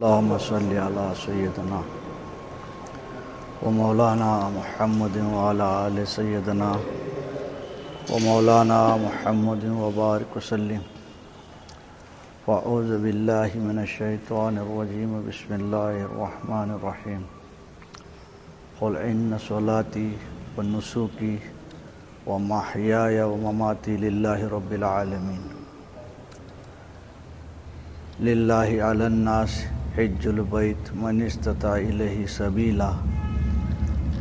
اللهم صل على سيدنا ومولانا محمد وعلى آل سيدنا ومولانا محمد وبارك وسلم. فأعوذ بالله من الشيطان الرجيم. بسم الله الرحمن الرحيم. قل إن صلاتي ونسكي ومحياي ومماتي لله رب العالمين. للہ علی الناس حج البیت من استطاع الیہ سبیلا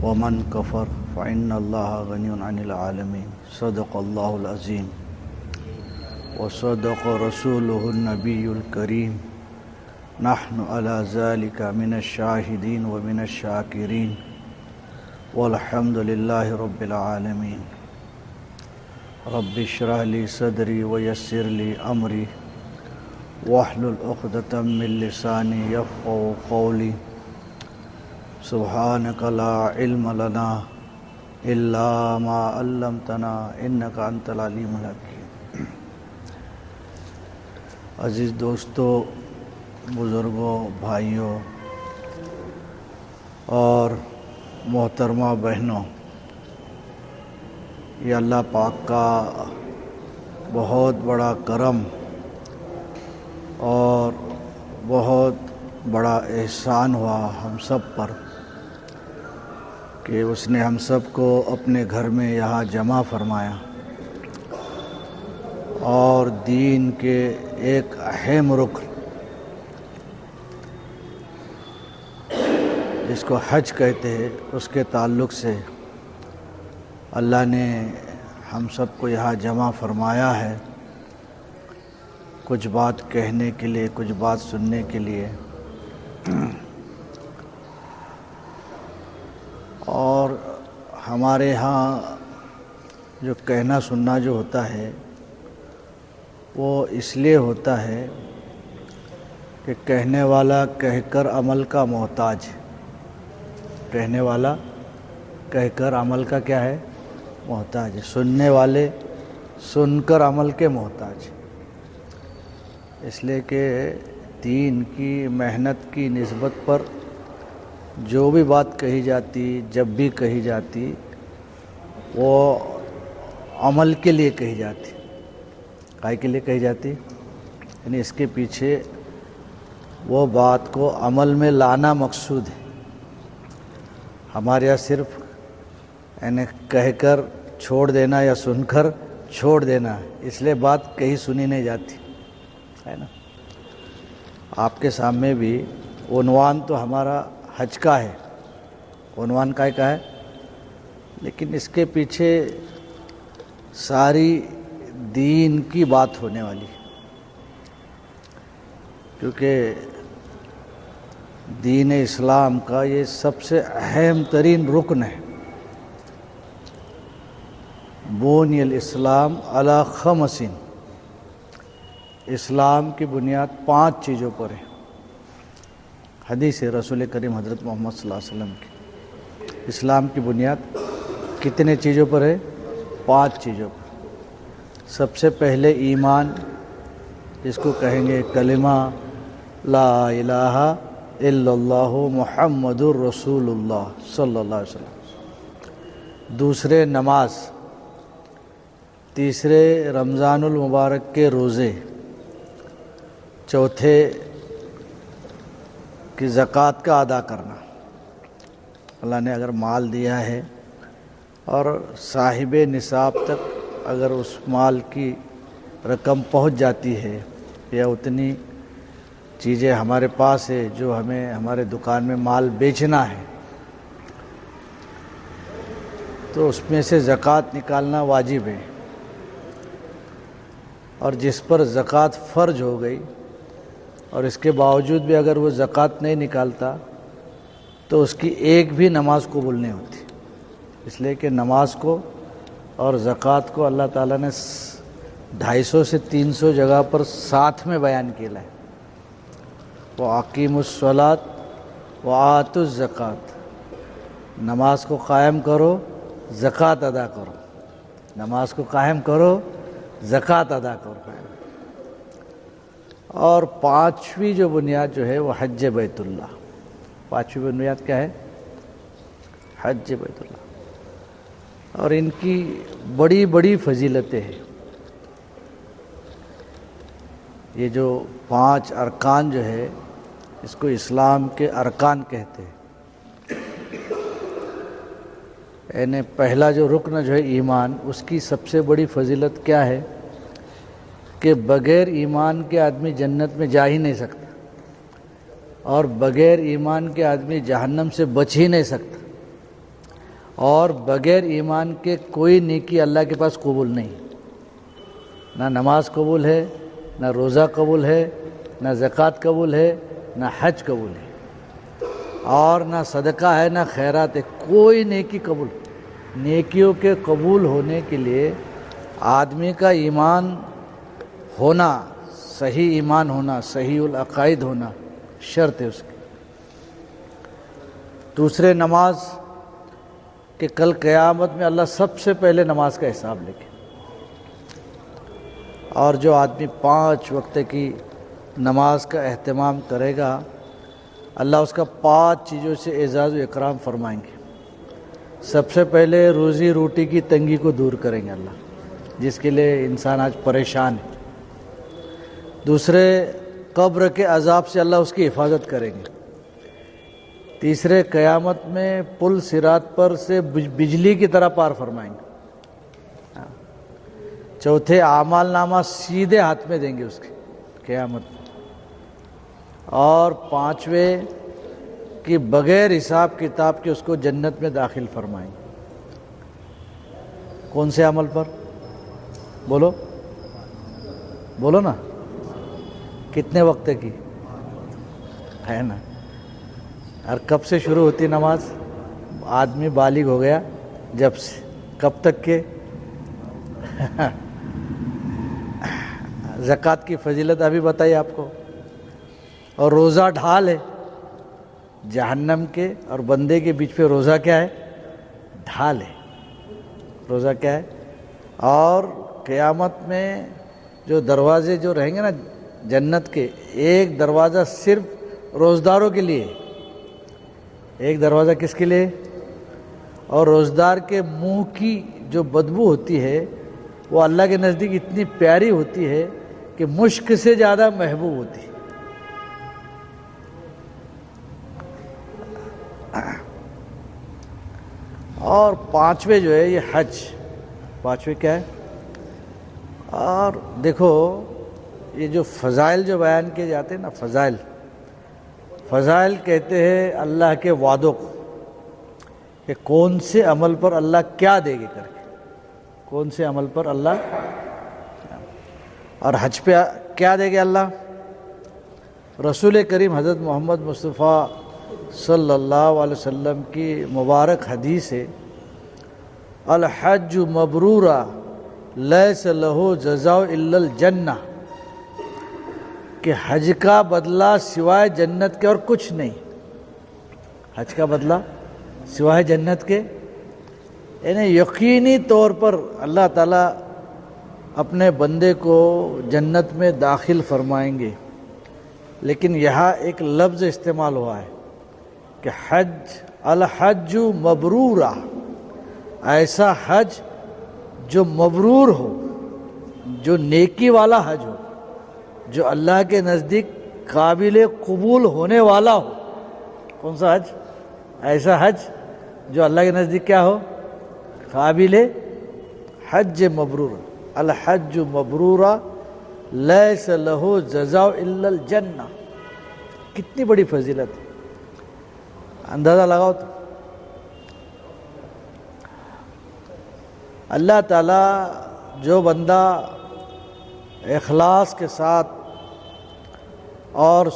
ومن کفر فإن اللہ غنی عن العالمین. صدق اللہ العظیم وصدق رسولہ النبی الکریم. نحن علی ذلک من الشاہدین ومن الشاکرین والحمد للہ رب العالمین. رب اشرح لی صدری ویسر لی امری واحلل عقدۃ من لسانی یفقهوا قولی. سبحانک لا علم لنا الا ما علمتنا انک انت العلیم الحکیم. عزیز دوستو، بزرگوں، بھائیوں اور محترمہ بہنوں، یہ اللہ پاک کا بہت بڑا کرم اور بہت بڑا احسان ہوا ہم سب پر کہ اس نے ہم سب کو اپنے گھر میں یہاں جمع فرمایا اور دین کے ایک اہم رکن جس کو حج کہتے ہیں اس کے تعلق سے اللہ نے ہم سب کو یہاں جمع فرمایا ہے، کچھ بات کہنے کے لیے، کچھ بات سننے کے لیے. اور ہمارے ہاں جو کہنا سننا جو ہوتا ہے وہ اس لیے ہوتا ہے کہ کہنے والا کہہ کر عمل کا محتاج ہے. کہنے والا کہہ کر عمل کا کیا ہے؟ محتاج ہے. سننے والے سن کر عمل کے محتاج. اس لیے کہ دین کی محنت کی نسبت پر جو بھی بات کہی جاتی، جب بھی کہی جاتی، وہ عمل کے لیے کہی جاتی. کائے کے لیے کہی جاتی؟ یعنی اس کے پیچھے وہ بات کو عمل میں لانا مقصود ہے. ہمارے یہاں صرف یعنی کہہ کر چھوڑ دینا یا سن کر چھوڑ دینا، اس لیے بات کہیں سنی نہیں جاتی ہے نا. آپ کے سامنے بھی عنوان تو ہمارا حج کا ہے، عنوان کا ہے، لیکن اس کے پیچھے ساری دین کی بات ہونے والی ہے، کیونکہ دین اسلام کا یہ سب سے اہم ترین رکن ہے. بنی الاسلام علی خمس، اسلام کی بنیاد 5 چیزوں پر ہے. حدیث ہے رسول کریم حضرت محمد صلی اللہ علیہ وسلم کی. اسلام کی بنیاد کتنے چیزوں پر ہے؟ 5 چیزوں پر. سب سے پہلے ایمان، جس کو کہیں گے کلمہ لا الہ الا اللہ محمد الرسول اللہ صلی اللہ علیہ وسلم. دوسرے نماز. تیسرے رمضان المبارک کے روزے. چوتھے کہ زکوٰۃ کا ادا کرنا. اللہ نے اگر مال دیا ہے اور صاحب نصاب تک اگر اس مال کی رقم پہنچ جاتی ہے یا اتنی چیزیں ہمارے پاس ہے جو ہمیں ہمارے دکان میں مال بیچنا ہے، تو اس میں سے زکوٰۃ نکالنا واجب ہے. اور جس پر زکوٰۃ فرض ہو گئی اور اس کے باوجود بھی اگر وہ زکوٰۃ نہیں نکالتا تو اس کی ایک بھی نماز قبول نہیں ہوتی. اس لیے کہ نماز کو اور زکوٰۃ کو اللہ تعالیٰ نے 250 سے 300 جگہ پر ساتھ میں بیان کیا ہے. وَأَقِیمُوا الصَّلَاةَ وَآتُوا الزَّکَاةَ. نماز کو قائم کرو، زکوٰۃ ادا کرو. نماز کو قائم کرو، زکوٰۃ ادا کرو. اور پانچویں جو بنیاد جو ہے وہ حج بیت اللہ. پانچویں بنیاد کیا ہے؟ حج بیت اللہ. اور ان کی بڑی بڑی فضیلتیں ہیں. یہ جو 5 ارکان جو ہے اس کو اسلام کے ارکان کہتے ہیں. یعنی پہلا جو رکن جو ہے ایمان، اس کی سب سے بڑی فضیلت کیا ہے کہ بغیر ایمان کے آدمی جنت میں جا ہی نہیں سکتا، اور بغیر ایمان کے آدمی جہنم سے بچ ہی نہیں سکتا، اور بغیر ایمان کے کوئی نیکی اللہ کے پاس قبول نہیں. نہ نماز قبول ہے، نہ روزہ قبول ہے، نہ زکوٰۃ قبول ہے، نہ حج قبول ہے، اور نہ صدقہ ہے، نہ خیرات ہے. کوئی نیکی قبول. نیکیوں کے قبول ہونے کے لیے آدمی کا ایمان ہونا، صحیح ایمان ہونا، صحیح العقائد ہونا شرط ہے اس کی. دوسرے نماز کہ کل قیامت میں اللہ سب سے پہلے نماز کا حساب لے گے. اور جو آدمی 5 وقت کی نماز کا اہتمام کرے گا، اللہ اس کا 5 چیزوں سے اعزاز و اکرام فرمائیں گے. سب سے پہلے روزی روٹی کی تنگی کو دور کریں گے اللہ، جس کے لیے انسان آج پریشان ہے. دوسرے، قبر کے عذاب سے اللہ اس کی حفاظت کریں گے. تیسرے، قیامت میں پل صراط پر سے بجلی کی طرح پار فرمائیں گے. چوتھے، اعمال نامہ سیدھے ہاتھ میں دیں گے اس کے قیامت میں. اور پانچویں کہ بغیر حساب کتاب کے اس کو جنت میں داخل فرمائیں. کون سے عمل پر؟ بولو بولو نا. کتنے وقت کی ہے نا؟ اور کب سے شروع ہوتی نماز؟ آدمی بالغ ہو گیا جب سے. کب تک کے؟ زکوٰۃ کی فضیلت ابھی بتائی آپ کو. اور روزہ ڈھال ہے جہنم کے اور بندے کے بیچ پہ. روزہ کیا ہے؟ ڈھال ہے. روزہ کیا ہے؟ اور قیامت میں جو دروازے جو رہیں گے نا جنت کے، ایک دروازہ صرف روزداروں کے لیے. ایک دروازہ کس کے لیے؟ اور روزدار کے منہ کی جو بدبو ہوتی ہے وہ اللہ کے نزدیک اتنی پیاری ہوتی ہے کہ مشک سے زیادہ محبوب ہوتی ہے. اور پانچویں جو ہے یہ حج. پانچویں کیا ہے؟ اور دیکھو یہ جو فضائل جو بیان کیے جاتے ہیں نا، فضائل کہتے ہیں اللہ کے وعدوں کو کہ کون سے عمل پر اللہ کیا دے گے کر کے. کون سے عمل پر اللہ، اور حج پہ کیا دے گے اللہ. رسول کریم حضرت محمد مصطفیٰ صلی اللہ علیہ وسلم کی مبارک حدیث ہے، الحج مبرورا لیس لہ جزاء الا الجنہ، کہ حج کا بدلہ سوائے جنت کے اور کچھ نہیں. حج کا بدلہ سوائے جنت کے، یعنی یقینی طور پر اللہ تعالیٰ اپنے بندے کو جنت میں داخل فرمائیں گے. لیکن یہاں ایک لفظ استعمال ہوا ہے کہ الحج مبرورا، ایسا حج جو مبرور ہو، جو نیکی والا حج ہو، جو اللہ کے نزدیک قابل قبول ہونے والا ہو. کون سا حج؟ ایسا حج جو اللہ کے نزدیک کیا ہو؟ قابل حج مبرور. الحج مبرورا لیس لہ جزاء الا الجنہ. کتنی بڑی فضیلت ہے، اندازہ لگاؤ تو. اللہ تعالیٰ جو بندہ اخلاص کے ساتھ اور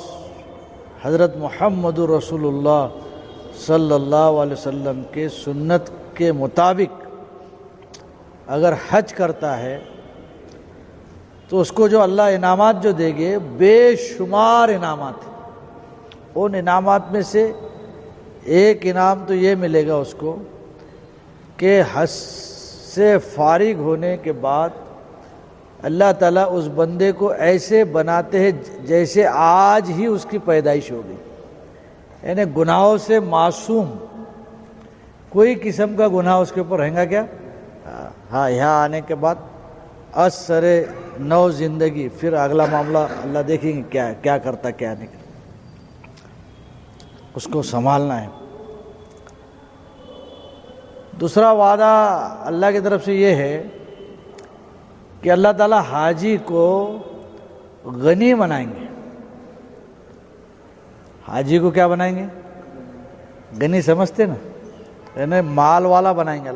حضرت محمد رسول اللہ صلی اللہ علیہ وسلم کے سنت کے مطابق اگر حج کرتا ہے تو اس کو جو اللہ انعامات جو دے گے، بے شمار انعامات ہیں. ان انعامات میں سے ایک انعام تو یہ ملے گا اس کو کہ حج سے فارغ ہونے کے بعد اللہ تعالیٰ اس بندے کو ایسے بناتے ہیں جیسے آج ہی اس کی پیدائش ہو گئی، یعنی گناہوں سے معصوم، کوئی قسم کا گناہ اس کے اوپر رہیں گا کیا؟ ہاں، یہاں آنے کے بعد اثر نو زندگی، پھر اگلا معاملہ اللہ دیکھیں گے کیا کرتا کیا نہیں کرتا، اس کو سنبھالنا ہے۔ دوسرا وعدہ اللہ کی طرف سے یہ ہے کہ اللہ تعالیٰ حاجی کو غنی بنائیں گے۔ حاجی کو کیا بنائیں گے؟ غنی سمجھتے نا، یعنی مال والا بنائیں گے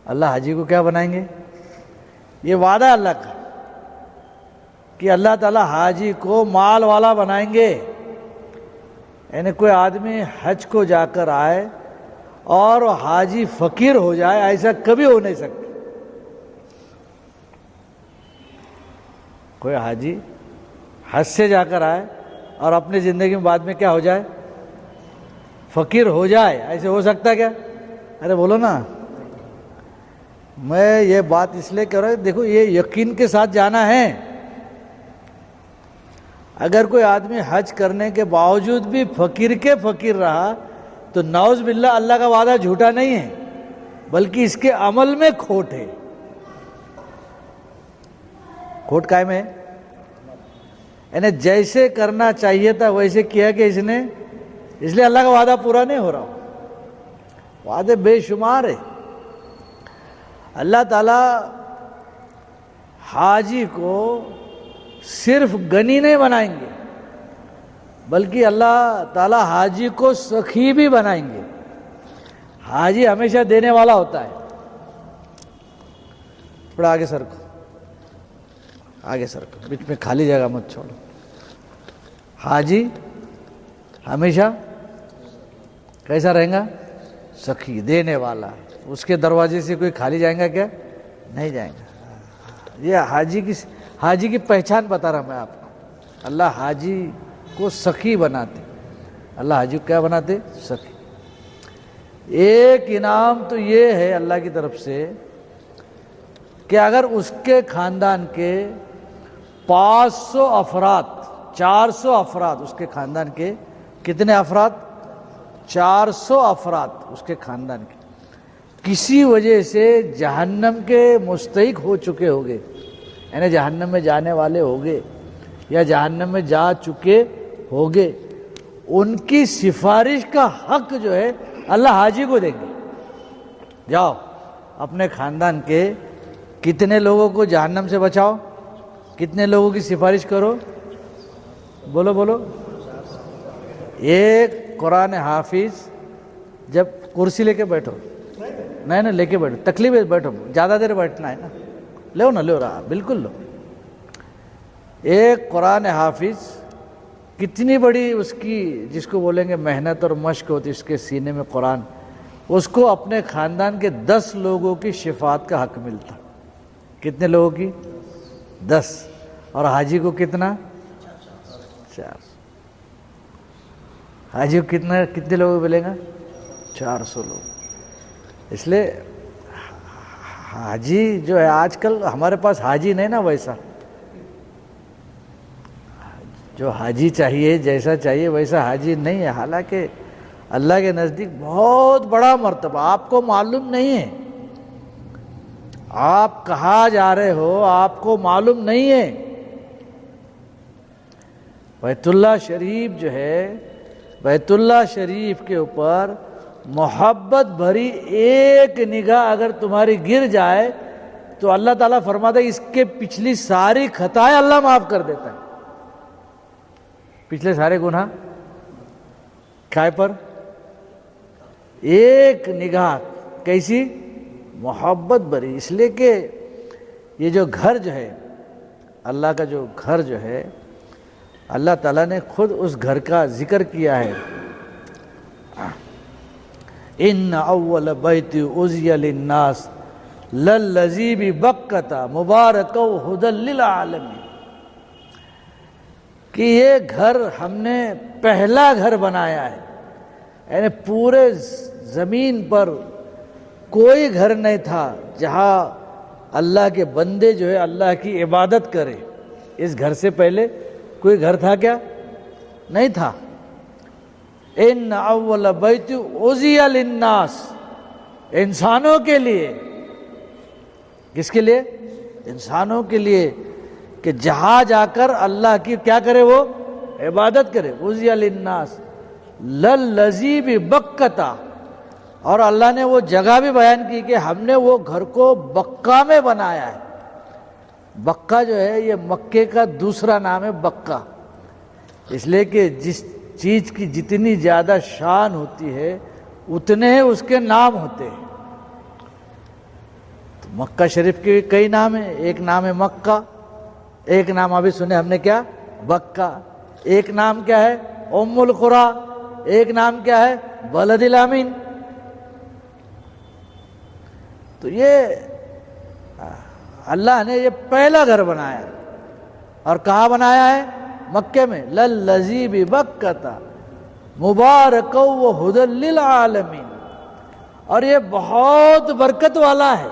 اللہ حاجی کو کیا بنائیں گے؟ یہ وعدہ ہے اللہ کا کہ اللہ تعالیٰ حاجی کو مال والا بنائیں گے، یعنی کوئی آدمی حج کو جا کر آئے اور حاجی فقیر ہو جائے، ایسا کبھی ہو نہیں سکتا۔ کوئی حاجی حج سے جا کر آئے اور اپنی زندگی میں بعد میں کیا ہو جائے؟ فقیر ہو جائے، ایسے ہو سکتا کیا؟ ارے بولو نا۔ میں یہ بات اس لیے کہہ رہا ہوں، دیکھو یہ یقین کے ساتھ جانا ہے۔ اگر کوئی آدمی حج کرنے کے باوجود بھی فقیر کے فقیر رہا تو نعوذ باللہ اللہ کا وعدہ جھوٹا نہیں ہے، بلکہ اس کے عمل میں کھوٹ ہے۔ کھوٹ قائم ہے، یعنی جیسے کرنا چاہیے تھا ویسے کیا کہ اس نے، اس لیے اللہ کا وعدہ پورا نہیں ہو رہا۔ وعدے بے شمار ہے۔ اللہ تعالیٰ حاجی کو صرف غنی نہیں بنائیں گے، بلکہ اللہ تعالیٰ حاجی کو سخی بھی بنائیں گے۔ حاجی ہمیشہ دینے والا ہوتا ہے۔ تھوڑا آگے سر کو، آگے سر کو، بیچ میں خالی جگہ مت چھوڑو۔ حاجی ہمیشہ کیسا رہیں گا؟ سخی، دینے والا۔ اس کے دروازے سے کوئی خالی جائیں گا کیا؟ نہیں جائیں گا۔ یہ حاجی کی پہچان بتا رہا میں آپ کو۔ اللہ حاجی کو سخی بناتے، اللہ حاجی کو کیا بناتے؟ سخی۔ ایک انعام تو یہ ہے اللہ کی طرف سے کہ اگر اس کے خاندان کے 500 افراد، 400 افراد، اس کے خاندان کے کتنے افراد؟ 400 افراد اس کے خاندان کے کسی وجہ سے جہنم کے مستحق ہو چکے ہوگے، یعنی جہنم میں جانے والے ہوگے یا جہنم میں جا چکے ہوگے، ان کی سفارش کا حق جو ہے اللہ حاجی کو دیں گے۔ جاؤ اپنے خاندان کے کتنے لوگوں کو جہنم سے بچاؤ، کتنے لوگوں کی سفارش کرو، بولو بولو۔ ایک قرآن حافظ، جب کرسی لے کے بیٹھو، نہیں لے کے بیٹھو، تکلیف ہے بیٹھو، زیادہ دیر بیٹھنا ہے نا، لو نا، لو رہا، بالکل لو۔ ایک قرآن حافظ کتنی بڑی اس کی، جس کو بولیں گے محنت اور مشق ہوتی اس کے سینے میں قرآن، اس کو اپنے خاندان کے 10 لوگوں کی شفاعت کا حق ملتا۔ کتنے لوگوں کی؟ 10۔ اور حاجی کو کتنا؟ 4۔ حاجی کو کتنے لوگوں کو ملے گا؟ 400 لوگ۔ اس لیے حاجی جو ہے، آج کل ہمارے پاس حاجی نہیں نا ویسا، جو حاجی چاہیے، جیسا چاہیے ویسا حاجی نہیں ہے، حالانکہ اللہ کے نزدیک بہت بڑا مرتبہ آپ کو معلوم نہیں ہے۔ آپ کہاں جا رہے ہو آپ کو معلوم نہیں ہے۔ بیت اللہ شریف جو ہے، بیت اللہ شریف کے اوپر محبت بھری ایک نگاہ اگر تمہاری گر جائے تو اللہ تعالیٰ فرماتا ہے اس کے پچھلی ساری خطائیں اللہ معاف کر دیتا ہے۔ پچھلے سارے گناہ کائے پر؟ ایک نگاہ کیسی؟ محبت بھری۔ اس لیے کہ یہ جو گھر جو ہے، اللہ کا جو گھر جو ہے، اللہ تعالیٰ نے خود اس گھر کا ذکر کیا ہے۔ ان اول بیت اُزِّیَ للناس للذی ببکۃ مبارک ھدی للعالمین، کہ یہ گھر ہم نے پہلا گھر بنایا ہے، یعنی پورے زمین پر کوئی گھر نہیں تھا جہاں اللہ کے بندے جو ہے اللہ کی عبادت کرے۔ اس گھر سے پہلے کوئی گھر تھا کیا؟ نہیں تھا۔ ان اول بیت وضع للناس، انسانوں کے لیے۔ کس کے لیے؟ انسانوں کے لیے، کہ جہاں جا کر اللہ کی کیا کرے؟ وہ عبادت کرے۔ وضع للناس للذی ببکۃ، اور اللہ نے وہ جگہ بھی بیان کی کہ ہم نے وہ گھر کو بکہ میں بنایا ہے۔ بکہ جو ہے یہ مکے کا دوسرا نام ہے بکہ، اس لیے کہ جس چیز کی جتنی زیادہ شان ہوتی ہے اتنے ہی اس کے نام ہوتے ہیں۔ تو مکہ شریف کے کئی نام ہیں، ایک نام ہے مکہ، ایک نام ابھی سنے ہم نے کیا؟ بکہ۔ ایک نام کیا ہے؟ ام القریٰ، ایک نام کیا ہے؟ بلد الامین۔ تو یہ اللہ نے یہ پہلا گھر بنایا، اور کہاں بنایا ہے؟ مکے میں۔ للذی ببکۃ مبارکا وہدی للعالمین، اور یہ بہت برکت والا ہے۔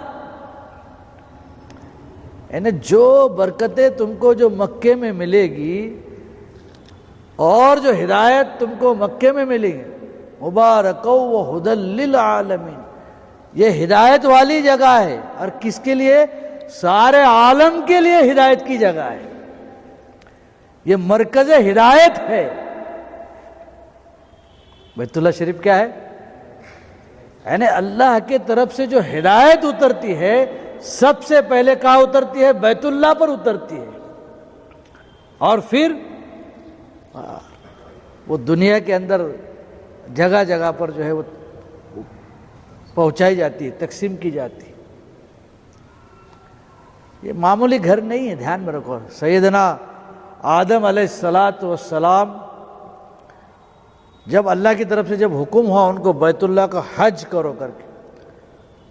یعنی جو برکتیں تم کو جو مکے میں ملے گی اور جو ہدایت تم کو مکے میں ملے گی، مبارکا وہدی للعالمین، یہ ہدایت والی جگہ ہے۔ اور کس کے لیے؟ سارے عالم کے لیے ہدایت کی جگہ ہے، یہ مرکز ہدایت ہے۔ بیت اللہ شریف کیا ہے؟ یعنی اللہ کی طرف سے جو ہدایت اترتی ہے سب سے پہلے کہاں اترتی ہے؟ بیت اللہ پر اترتی ہے، اور پھر وہ دنیا کے اندر جگہ جگہ پر جو ہے وہ پہنچائی جاتی ہے، تقسیم کی جاتی ہے۔ یہ معمولی گھر نہیں ہے، دھیان میں رکھو۔ سیدنا آدم علیہ السلام جب اللہ کی طرف سے جب حکم ہوا ان کو بیت اللہ کا حج کرو کر کے،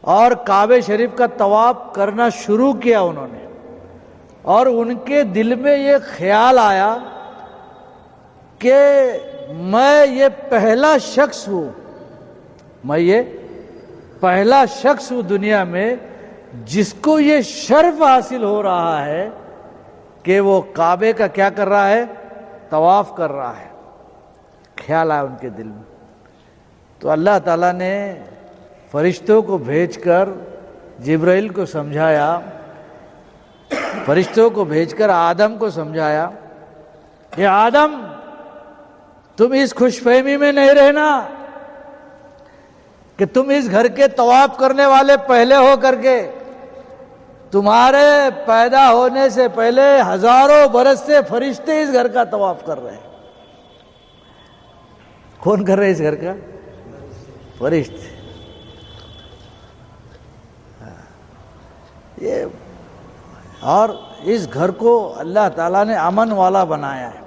اور کعبہ شریف کا طواف کرنا شروع کیا انہوں نے، اور ان کے دل میں یہ خیال آیا کہ میں یہ پہلا شخص ہوں، میں یہ پہلا شخص ہوں دنیا میں جس کو یہ شرف حاصل ہو رہا ہے کہ وہ کعبے کا کیا کر رہا ہے؟ طواف کر رہا ہے۔ خیال آیا ان کے دل میں، تو اللہ تعالیٰ نے فرشتوں کو بھیج کر جبرائیل کو سمجھایا، فرشتوں کو بھیج کر آدم کو سمجھایا کہ آدم تم اس خوش فہمی میں نہیں رہنا کہ تم اس گھر کے طواف کرنے والے پہلے ہو کر کے، تمہارے پیدا ہونے سے پہلے ہزاروں برس سے فرشتے اس گھر کا طواف کر رہے ہیں۔ کون کر رہے اس گھر کا؟ فرشتے۔ یہ اور اس گھر کو اللہ تعالیٰ نے امن والا بنایا ہے،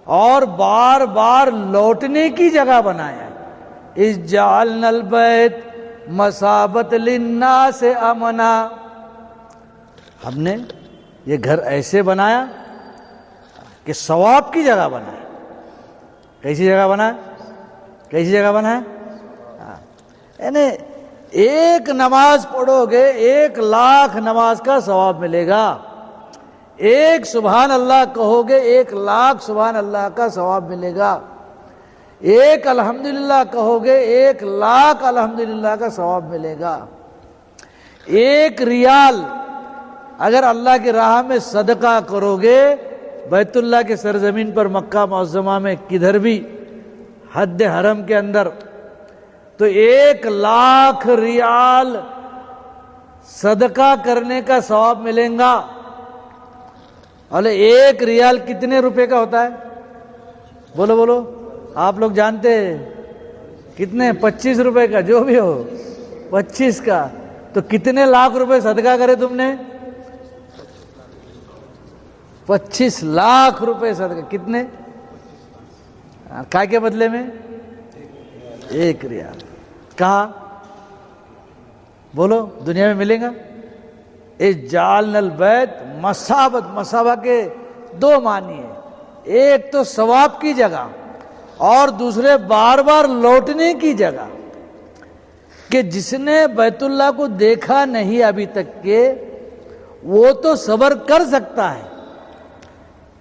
اور بار بار لوٹنے کی جگہ بنایا ہے۔ اذ جعلنا البیت مثابۃ للناس امنا، ہم نے یہ گھر ایسے بنایا کہ ثواب کی جگہ بنایا۔ کیسی جگہ بنا؟ کیسی جگہ بنا؟ یعنی ایک نماز پڑھو گے 1,00,000 نماز کا ثواب ملے گا، ایک سبحان اللہ کہو گے 1,00,000 سبحان اللہ کا ثواب ملے گا، ایک الحمدللہ کہو گے 1,00,000 الحمدللہ کا ثواب ملے گا۔ 1 ریال اگر اللہ کی راہ میں صدقہ کرو گے بیت اللہ کے سرزمین پر، مکہ معظمہ میں کدھر بھی حد حرم کے اندر، تو 1,00,000 ریال صدقہ کرنے کا ثواب ملیں گا۔ اور 1 ریال کتنے روپے کا ہوتا ہے؟ بولو بولو، آپ لوگ جانتے ہیں کتنے؟ 25 روپے کا، جو بھی ہو 25 کا، تو کتنے لاکھ روپے صدقہ کرے تم نے؟ 25 لاکھ روپے صدقہ۔ کتنے؟ کیا کے بدلے میں؟ 1 ریال۔ کہاں؟ بولو، دنیا میں ملے گا؟ اذ جعلنا البیت مثابۃ، مثابہ کے 2 معنی ہیں، ایک تو ثواب کی جگہ اور دوسرے بار بار لوٹنے کی جگہ، کہ جس نے بیت اللہ کو دیکھا نہیں ابھی تک کے وہ تو صبر کر سکتا ہے.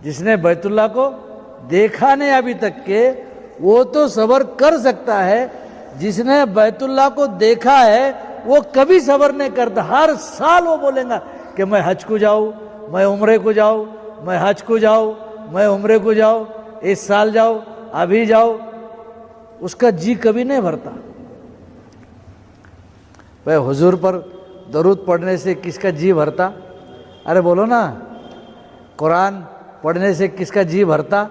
جس نے بیت اللہ کو دیکھا نہیں ابھی تک کے وہ تو صبر کر سکتا ہے. جس نے بیت اللہ کو دیکھا ہے وہ کبھی صبر نہیں کرتا. ہر سال وہ بولیں گا کہ میں حج کو جاؤں, میں عمرے کو جاؤں, میں حج کو جاؤں, میں عمرے کو جاؤں, اس سال جاؤ, ابھی جاؤ. اس کا جی کبھی نہیں بھرتا. بھائی حضور پر درود پڑھنے سے کس کا جی بھرتا؟ ارے بولو نا. قرآن پڑھنے سے کس کا جی بھرتا؟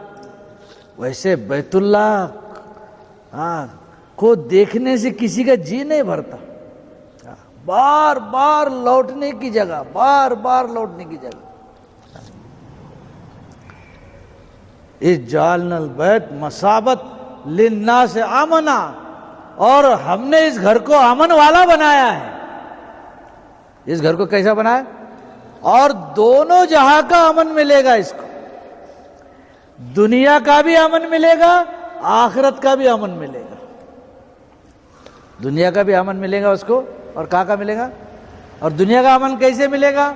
ویسے بیت اللہ کو دیکھنے سے کسی کا جی نہیں بھرتا. بار بار لوٹنے کی جگہ, بار بار لوٹنے کی جگہ. اس جعلنا البیت مثابت للناس آمنا, اور ہم نے اس گھر کو امن والا بنایا ہے. اس گھر کو کیسا بنایا؟ اور دونوں جہاں کا امن ملے گا اس کو. دنیا کا بھی امن ملے گا, آخرت کا بھی امن ملے گا. دنیا کا بھی امن ملے گا اس کو, اور کہاں کا ملے گا؟ اور دنیا کا امن کیسے ملے گا؟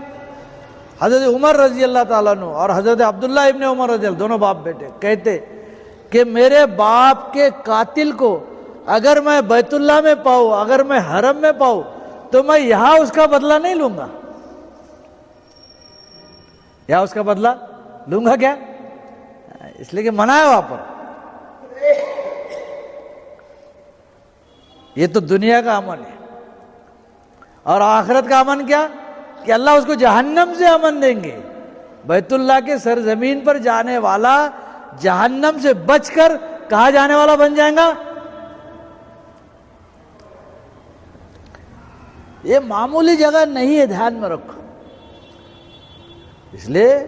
حضرت عمر رضی اللہ تعالیٰ عنہ اور حضرت عبداللہ ابن عمر رضی اللہ, دونوں باپ بیٹے, کہتے کہ میرے باپ کے قاتل کو اگر میں بیت اللہ میں پاؤں, اگر میں حرم میں پاؤں, تو میں یہاں اس کا بدلہ نہیں لوں گا. یہاں اس کا بدلہ لوں گا کیا؟ اس لیے کہ منع ہے وہاں پر. یہ تو دنیا کا امن ہے. اور آخرت کا امن کیا؟ کہ اللہ اس کو جہنم سے امن دیں گے. بیت اللہ کے سرزمین پر جانے والا جہنم سے بچ کر کہاں جانے والا بن جائے گا؟ یہ معمولی جگہ نہیں ہے, دھیان میں رکھو. اس لیے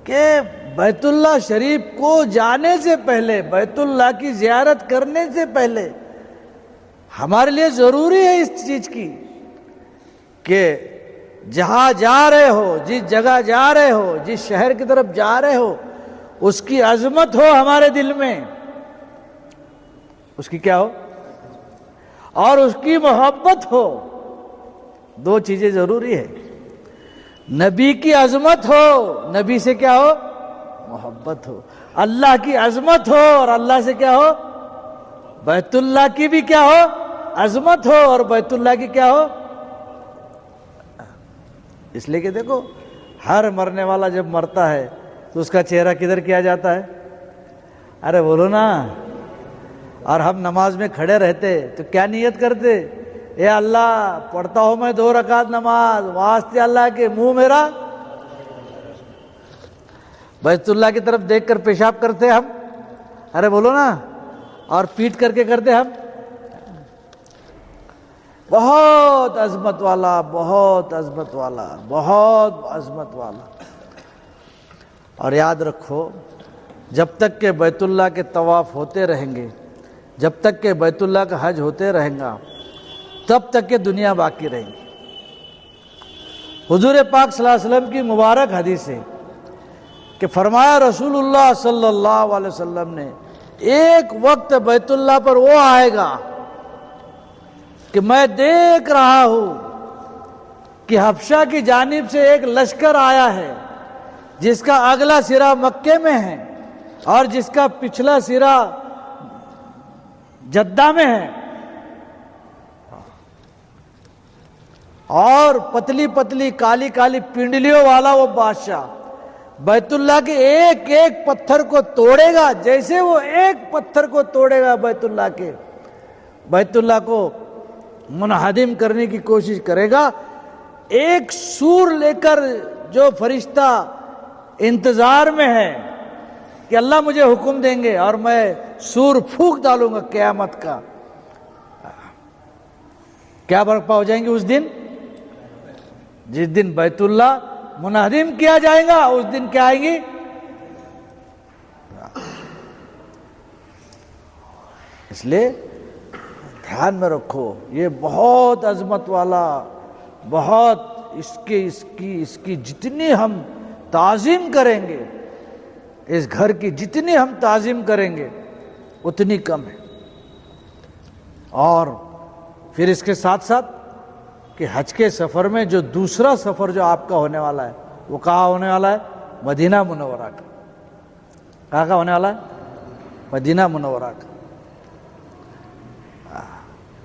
کہ بیت اللہ شریف کو جانے سے پہلے, بیت اللہ کی زیارت کرنے سے پہلے ہمارے لیے ضروری ہے اس چیز کی کہ جہاں جا رہے ہو, جس جگہ جا رہے ہو, جس شہر کی طرف جا رہے ہو, اس کی عظمت ہو ہمارے دل میں. اس کی کیا ہو؟ اور اس کی محبت ہو. دو چیزیں ضروری ہے. نبی کی عظمت ہو, نبی سے کیا ہو؟ محبت ہو. اللہ کی عظمت ہو, اور اللہ سے کیا ہو؟ بیت اللہ کی بھی کیا ہو؟ عظمت ہو, اور بیت اللہ کی کیا ہو؟ اس لیے کہ دیکھو, ہر مرنے والا جب مرتا ہے تو اس کا چہرہ کدھر کیا جاتا ہے؟ ارے بولو نا. اور ہم نماز میں کھڑے رہتے تو کیا نیت کرتے؟ اے اللہ, پڑھتا ہوں میں 2 رکعت نماز, واسطے اللہ کے منہ میرا بیت اللہ کی طرف دیکھ کر پیشاب کرتے ہم. ارے بولو نا. اور پیٹ کر کے کرتے ہم. بہت عظمت والا, بہت عظمت والا, بہت عظمت والا. اور یاد رکھو, جب تک کہ بیت اللہ کے طواف ہوتے رہیں گے, جب تک کہ بیت اللہ کا حج ہوتے رہیں گا, تب تک کہ دنیا باقی رہے گی. حضور پاک صلی اللہ علیہ وسلم کی مبارک حدیث ہے کہ فرمایا رسول اللہ صلی اللہ علیہ وسلم نے, ایک وقت بیت اللہ پر وہ آئے گا کہ میں دیکھ رہا ہوں کہ حبشہ کی جانب سے ایک لشکر آیا ہے جس کا اگلا سرا مکے میں ہے اور جس کا پچھلا سرا جدہ میں ہے, اور پتلی پتلی کالی کالی پنڈلیوں والا وہ بادشاہ بیت اللہ کے ایک ایک پتھر کو توڑے گا. جیسے وہ ایک پتھر کو توڑے گا بیت اللہ کے, بیت اللہ کو منہدم کرنے کی کوشش کرے گا, ایک سور لے کر جو فرشتہ انتظار میں ہے کہ اللہ مجھے حکم دیں گے اور میں سور پھونک ڈالوں گا قیامت کا. کیا برپا ہو جائیں گے اس دن؟ جس دن بیت اللہ منہدم کیا جائے گا, اس دن کیا آئیں گی؟ اس لیے دھیان میں رکھو, یہ بہت عظمت والا, بہت اس کی جتنی ہم تعظیم کریں گے, اس گھر کی جتنی ہم تعظیم کریں گے اتنی کم ہے. اور پھر اس کے ساتھ ساتھ کہ حج کے سفر میں جو دوسرا سفر جو آپ کا ہونے والا ہے وہ کہاں ہونے والا ہے؟ مدینہ منورہ کا۔ کہاں کا ہونے والا ہے؟ مدینہ منورہ کا۔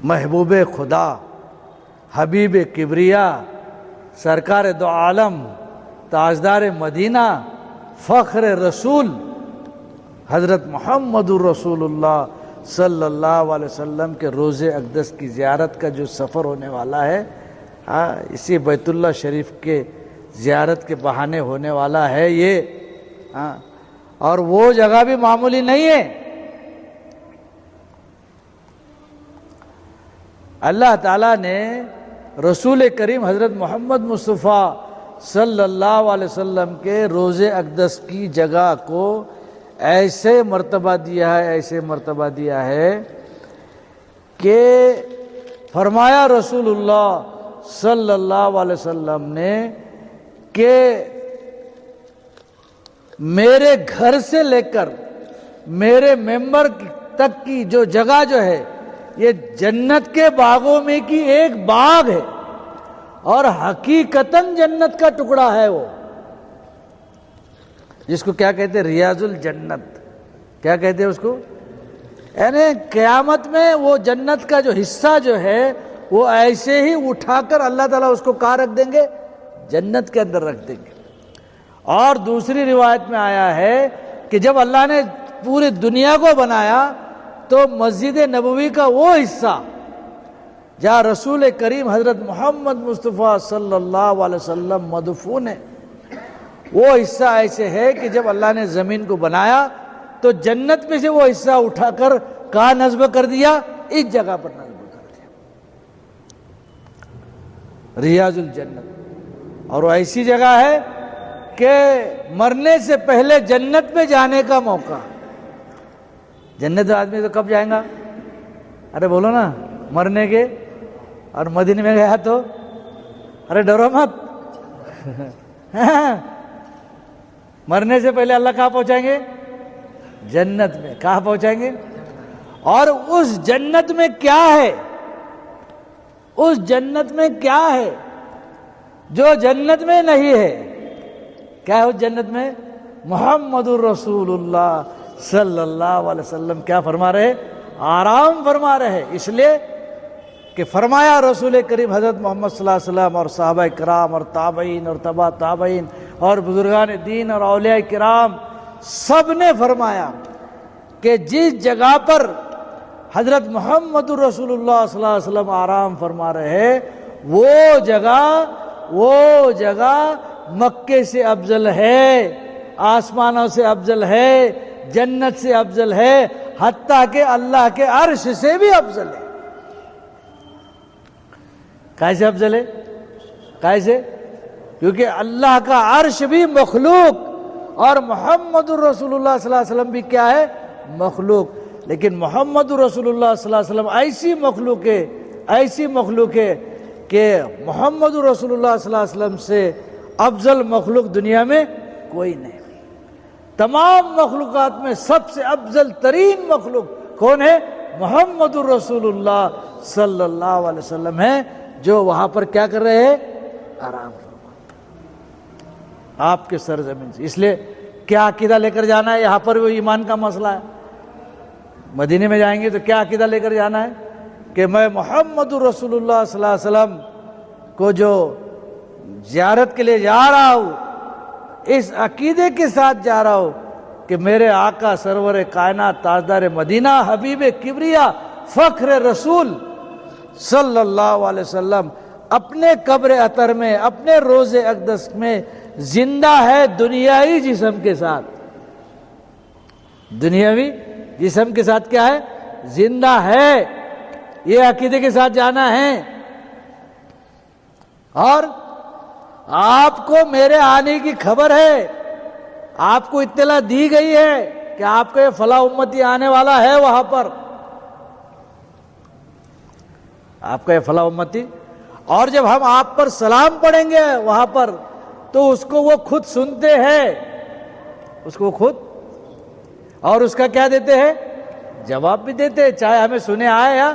محبوب خدا، حبیب کبریا، سرکار دو عالم، تاجدار مدینہ، فخر رسول حضرت محمد رسول اللہ صلی اللہ علیہ وسلم کے روض اقدس کی زیارت کا جو سفر ہونے والا ہے، اسی بیت اللہ شریف کے زیارت کے بہانے ہونے والا ہے یہ۔ اور وہ جگہ بھی معمولی نہیں ہے۔ اللہ تعالیٰ نے رسول کریم حضرت محمد مصطفیٰ صلی اللہ علیہ وسلم کے روض اقدس کی جگہ کو ایسے مرتبہ دیا ہے کہ فرمایا رسول اللہ صلی اللہ علیہ وسلم نے کہ میرے گھر سے لے کر میرے ممبر تک کی جو جگہ جو ہے یہ جنت کے باغوں میں کی ایک باغ ہے، اور حقیقتاً جنت کا ٹکڑا ہے وہ، جس کو کیا کہتے ہیں؟ ریاض الجنت۔ کیا کہتے ہیں اس کو؟ یعنی قیامت میں وہ جنت کا جو حصہ جو ہے وہ ایسے ہی اٹھا کر اللہ تعالیٰ اس کو کہاں رکھ دیں گے؟ جنت کے اندر رکھ دیں گے۔ اور دوسری روایت میں آیا ہے کہ جب اللہ نے پوری دنیا کو بنایا تو مسجد نبوی کا وہ حصہ جہاں رسول کریم حضرت محمد مصطفیٰ صلی اللہ علیہ وسلم مدفون ہے، وہ حصہ ایسے ہے کہ جب اللہ نے زمین کو بنایا تو جنت میں سے وہ حصہ اٹھا کر کہاں نصب کر دیا؟ اس جگہ پر نصب کر دیا، ریاض الجنت۔ اور وہ ایسی جگہ ہے کہ مرنے سے پہلے جنت میں جانے کا موقع۔ جنت آدمی تو کب جائیں گا؟ ارے بولو نا، مرنے کے، اور مدینے میں گیا تو ارے ڈرو مت مرنے سے پہلے اللہ کہاں پہنچائیں گے؟ جنت میں۔ کہاں پہنچائیں گے؟ اور اس جنت میں کیا ہے؟ اس جنت میں کیا ہے جو جنت میں نہیں ہے؟ کیا ہے اس جنت میں؟ محمد الرسول اللہ صلی اللہ علیہ وسلم کیا فرما رہے؟ آرام فرما رہے۔ اس لیے کہ فرمایا رسول کریم حضرت محمد صلی اللہ علیہ وسلم اور صحابہ کرام اور تابعین اور تبع تابعین اور بزرگان دین اور اولیاء کرام سب نے فرمایا کہ جس جگہ پر حضرت محمد رسول اللہ صلی اللہ علیہ وسلم آرام فرما رہے وہ جگہ مکے سے افضل ہے، آسمانوں سے افضل ہے، جنت سے افضل ہے، حتیٰ کہ اللہ کے عرش سے بھی افضل ہے۔ کیسے افضل ہے؟ کیسے؟ کیونکہ اللہ کا عرش بھی مخلوق اور محمد رسول اللہ صلی اللہ علیہ وسلم بھی کیا ہے؟ مخلوق۔ لیکن محمد رسول اللہ صلی اللہ علیہ وسلم ایسی مخلوق ہے کہ محمد رسول اللہ صلی اللہ علیہ وسلم سے افضل مخلوق دنیا میں کوئی نہیں۔ تمام مخلوقات میں سب سے افضل ترین مخلوق کون ہے؟ محمد رسول اللہ صلی اللہ علیہ وسلم ہے، جو وہاں پر کیا کر رہے ہیں؟ آرام فرما آپ کے سرزمین سے۔ اس لیے کیا عقیدہ لے کر جانا ہے؟ یہاں پر وہ ایمان کا مسئلہ ہے۔ مدینے میں جائیں گے تو کیا عقیدہ لے کر جانا ہے؟ کہ میں محمد رسول اللہ صلی اللہ علیہ وسلم کو جو زیارت کے لیے جا رہا ہوں، اس عقیدے کے ساتھ جا رہا ہوں کہ میرے آقا سرور کائنات تاجدار مدینہ حبیب کبریا فخر رسول صلی اللہ علیہ وسلم اپنے قبر اطہر میں، اپنے روض اقدس میں زندہ ہے، دنیاوی جسم کے ساتھ۔ دنیاوی جسم کے ساتھ کیا ہے؟ زندہ ہے۔ یہ عقیدے کے ساتھ جانا ہے۔ اور آپ کو میرے آنے کی خبر ہے، آپ کو اطلاع دی گئی ہے کہ آپ کا یہ فلاں امتی آنے والا ہے وہاں پر، آپ کا یہ فلاں امتی۔ اور جب ہم آپ پر سلام پڑھیں گے وہاں پر تو اس کو وہ خود سنتے ہیں، اس کو خود، اور اس کا کیا دیتے ہیں؟ جواب بھی دیتے ہیں، چاہے ہمیں سنے آئے یا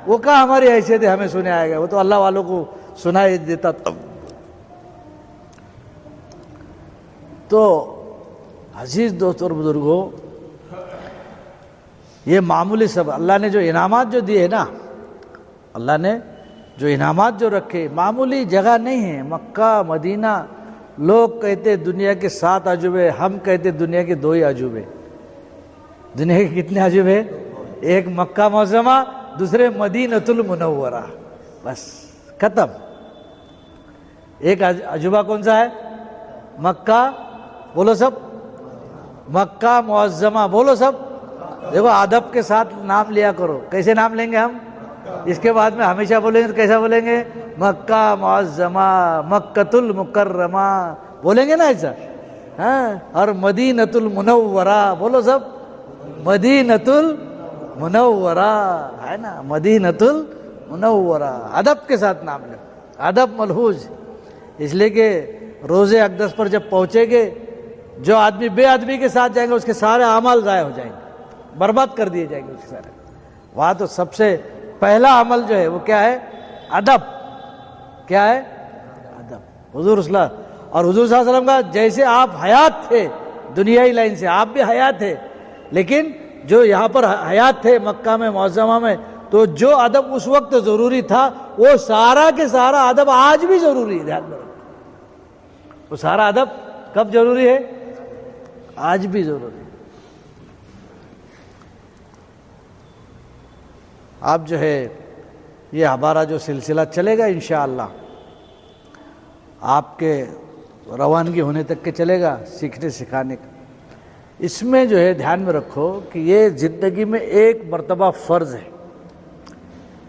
وہ کہاں ہماری حیثیت ہے ہمیں سنے آئے گا، وہ تو اللہ والوں کو سنائی دیتا تب. تو عزیز دوست اور بزرگوں، یہ معمولی سب اللہ نے جو انعامات جو دیے نا، اللہ نے جو انعامات جو رکھے، معمولی جگہ نہیں ہے. مکہ مدینہ، لوگ کہتے دنیا کے 7 عجوبے، ہم کہتے دنیا کے 2 ہی عجوبے. دنیا کے کتنے عجوبے؟ ایک مکہ معظمہ، دوسرے مدینۃ المنورہ. بس ختم. ایک عجوبہ کون سا ہے؟ مکہ. بولو سب، مکہ معظمہ. بولو سب. دیکھو ادب کے ساتھ نام لیا کرو. کیسے نام لیں گے ہم؟ اس کے بعد میں ہمیشہ بولیں گے تو کیسا بولیں گے؟ مکہ معظمہ، مکۃ المکرمہ بولیں گے نا ایسا. ہاں. اور مدینۃ المنورہ. بولو سب، مدینۃ المنورہ ہے نا، مدینۃ المنورہ. ادب کے ساتھ نام لیں، ادب ملحوظ. اس لیے کہ روز اقدس پر جب پہنچے گے، جو آدمی بے ادبی کے ساتھ جائیں گے اس کے سارے اعمال ضائع ہو جائیں گے، برباد کر دیے جائیں گے اس کے سارے. وہاں تو سب سے پہلا عمل جو ہے وہ کیا ہے؟ ادب. کیا ہے؟ ادب. حضور صلی اللہ، اور حضور صلی اللہ علیہ وسلم کا جیسے آپ حیات تھے دنیائی لائن سے، آپ بھی حیات تھے، لیکن جو یہاں پر حیات تھے مکہ میں معظمہ میں، تو جو ادب اس وقت ضروری تھا وہ سارا کے سارا ادب آج بھی ضروری ہے. دھیان میں رکھو، وہ سارا ادب کب ضروری ہے؟ آج بھی ضروری ہے. آپ جو ہے یہ ہمارا جو سلسلہ چلے گا انشاءاللہ، آپ کے روانگی ہونے تک کے چلے گا، سیکھنے سکھانے کا. اس میں جو ہے دھیان میں رکھو کہ یہ زندگی میں ایک مرتبہ فرض ہے.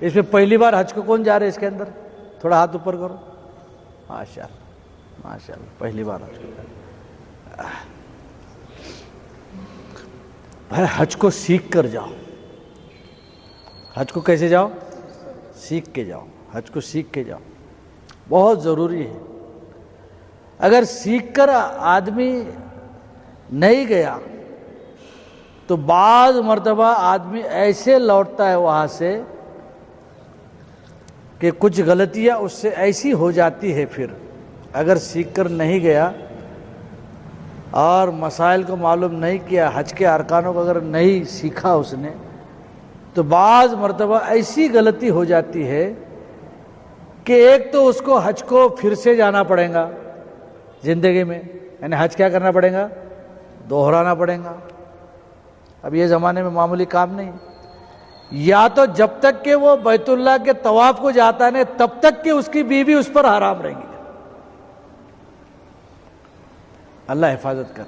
اس میں پہلی بار حج کو کون جا رہے ہیں؟ اس کے اندر تھوڑا ہاتھ اوپر کرو. ماشاءاللہ ماشاءاللہ، پہلی بار حج کو جا رہے ہیں. بھائی حج کو سیکھ کر جاؤ. حج کو کیسے جاؤ؟ سیکھ کے جاؤ. حج کو سیکھ کے جاؤ، بہت ضروری ہے. اگر سیکھ کر آدمی نہیں گیا تو بعض مرتبہ آدمی ایسے لوٹتا ہے وہاں سے کہ کچھ غلطیاں اس سے ایسی ہو جاتی ہے. پھر اگر سیکھ کر نہیں گیا اور مسائل کو معلوم نہیں کیا، حج کے ارکانوں کو اگر نہیں سیکھا اس نے، تو بعض مرتبہ ایسی غلطی ہو جاتی ہے کہ ایک تو اس کو حج کو پھر سے جانا پڑے گا زندگی میں، یعنی حج کیا کرنا پڑے گا؟ دوہرانا پڑے گا. اب یہ زمانے میں معمولی کام نہیں. یا تو جب تک کہ وہ بیت اللہ کے طواف کو جاتا نہیں تب تک کہ اس کی بیوی اس پر حرام رہیں گی. اللہ حفاظت کر.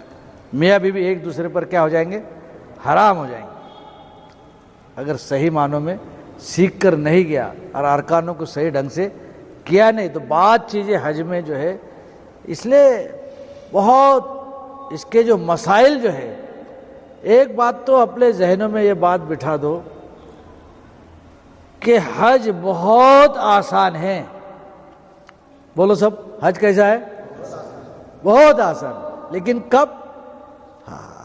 میاں بیوی ایک دوسرے پر کیا ہو جائیں گے؟ حرام ہو جائیں گے. اگر صحیح معنوں میں سیکھ کر نہیں گیا اور ارکانوں کو صحیح ڈھنگ سے کیا نہیں تو بعض چیزیں حج میں جو ہے، اس لیے بہت اس کے جو مسائل جو ہے، ایک بات تو اپنے ذہنوں میں یہ بات بٹھا دو کہ حج بہت آسان ہے. بولو سب، حج کیسا ہے؟ بہت آسان. لیکن کب؟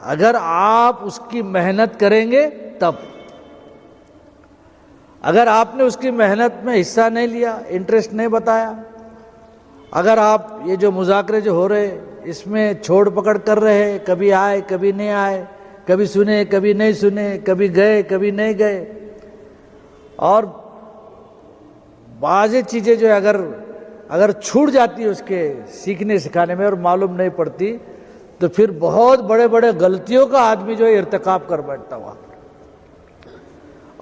اگر آپ اس کی محنت کریں گے تب. اگر آپ نے اس کی محنت میں حصہ نہیں لیا، انٹرسٹ نہیں بتایا، اگر آپ یہ جو مذاکرے جو ہو رہے اس میں چھوڑ پکڑ کر رہے، کبھی آئے کبھی نہیں آئے، کبھی سنے کبھی نہیں سنے، کبھی گئے کبھی نہیں گئے، اور بعض چیزیں جو ہے اگر چھوٹ جاتی ہے اس کے سیکھنے سکھانے میں اور معلوم نہیں پڑتی، تو پھر بہت بڑے بڑے غلطیوں کا آدمی جو ہے ارتکاب کر بیٹھتا وہاں پر.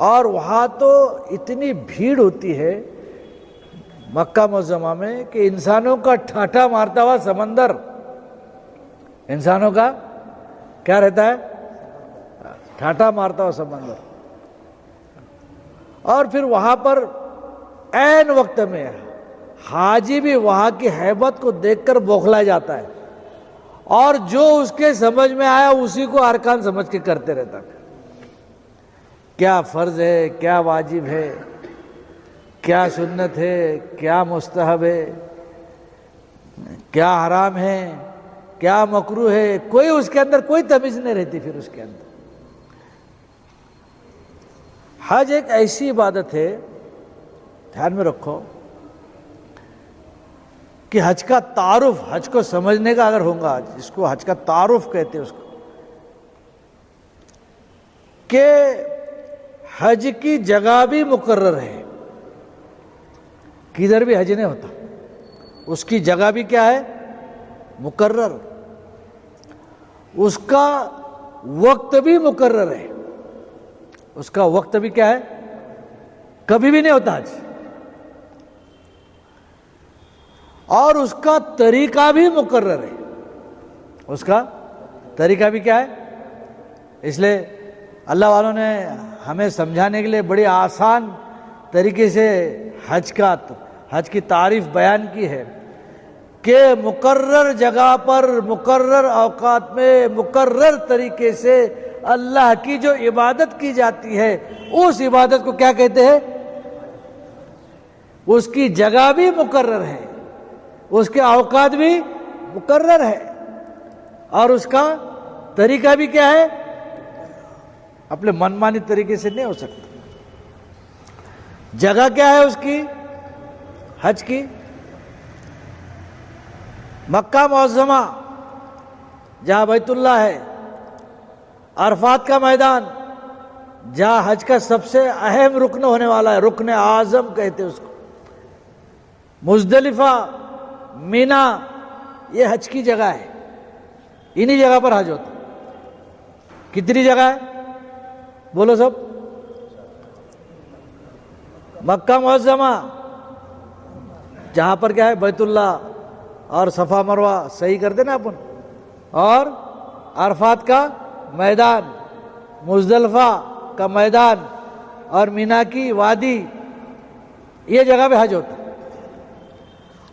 اور وہاں تو اتنی بھیڑ ہوتی ہے مکہ معظمہ میں کہ انسانوں کا ٹھاٹھا مارتا ہوا سمندر، انسانوں کا کیا رہتا ہے؟ ٹھاٹھا مارتا ہوا سمندر. اور پھر وہاں پر عین وقت میں حاجی بھی وہاں کی ہیبت کو دیکھ کر بوکھلا جاتا ہے، اور جو اس کے سمجھ میں آیا اسی کو ارکان سمجھ کے کرتے رہتا ہے. کیا فرض ہے، کیا واجب ہے، کیا سنت ہے، کیا مستحب ہے، کیا حرام ہے، کیا مکروہ ہے، کوئی اس کے اندر کوئی تمیز نہیں رہتی. پھر اس کے اندر حج ایک ایسی عبادت ہے، دھیان میں رکھو، کہ حج کا تعارف، حج کو سمجھنے کا اگر ہوگا، جس کو حج کا تعارف کہتے ہیں اس کو، کہ حج کی جگہ بھی مقرر ہے، کدھر بھی حج نہیں ہوتا، اس کی جگہ بھی کیا ہے؟ مقرر، اس کا وقت بھی مقرر ہے، اس کا وقت بھی کیا ہے؟ کبھی بھی نہیں ہوتا حج، اور اس کا طریقہ بھی مقرر ہے، اس کا طریقہ بھی کیا ہے؟ اس لیے اللہ والوں نے ہمیں سمجھانے کے لیے بڑی آسان طریقے سے حج کی تعریف بیان کی ہے کہ مقرر جگہ پر مقرر اوقات میں مقرر طریقے سے اللہ کی جو عبادت کی جاتی ہے اس عبادت کو کیا کہتے ہیں؟ اس کی جگہ بھی مقرر ہے، اس کے اوقات بھی مقرر ہے، اور اس کا طریقہ بھی کیا ہے؟ اپنے منمانی طریقے سے نہیں ہو سکتا۔ جگہ کیا ہے اس کی؟ حج کی مکہ معظمہ جہاں بیت اللہ ہے، عرفات کا میدان جہاں حج کا سب سے اہم رکن ہونے والا ہے، رکن اعظم کہتے ہیں اس کو، مزدلفہ، مینا، یہ حج کی جگہ ہے، انہی جگہ پر حج ہوتا ہے۔ کتنی جگہ ہے بولو سب؟ مکہ معظمہ جہاں پر کیا ہے؟ بیت اللہ اور صفا مروہ صحیح کرتے نا اپن، اور عرفات کا میدان، مزدلفہ کا میدان اور مینا کی وادی، یہ جگہ پہ حج ہوتا ہے۔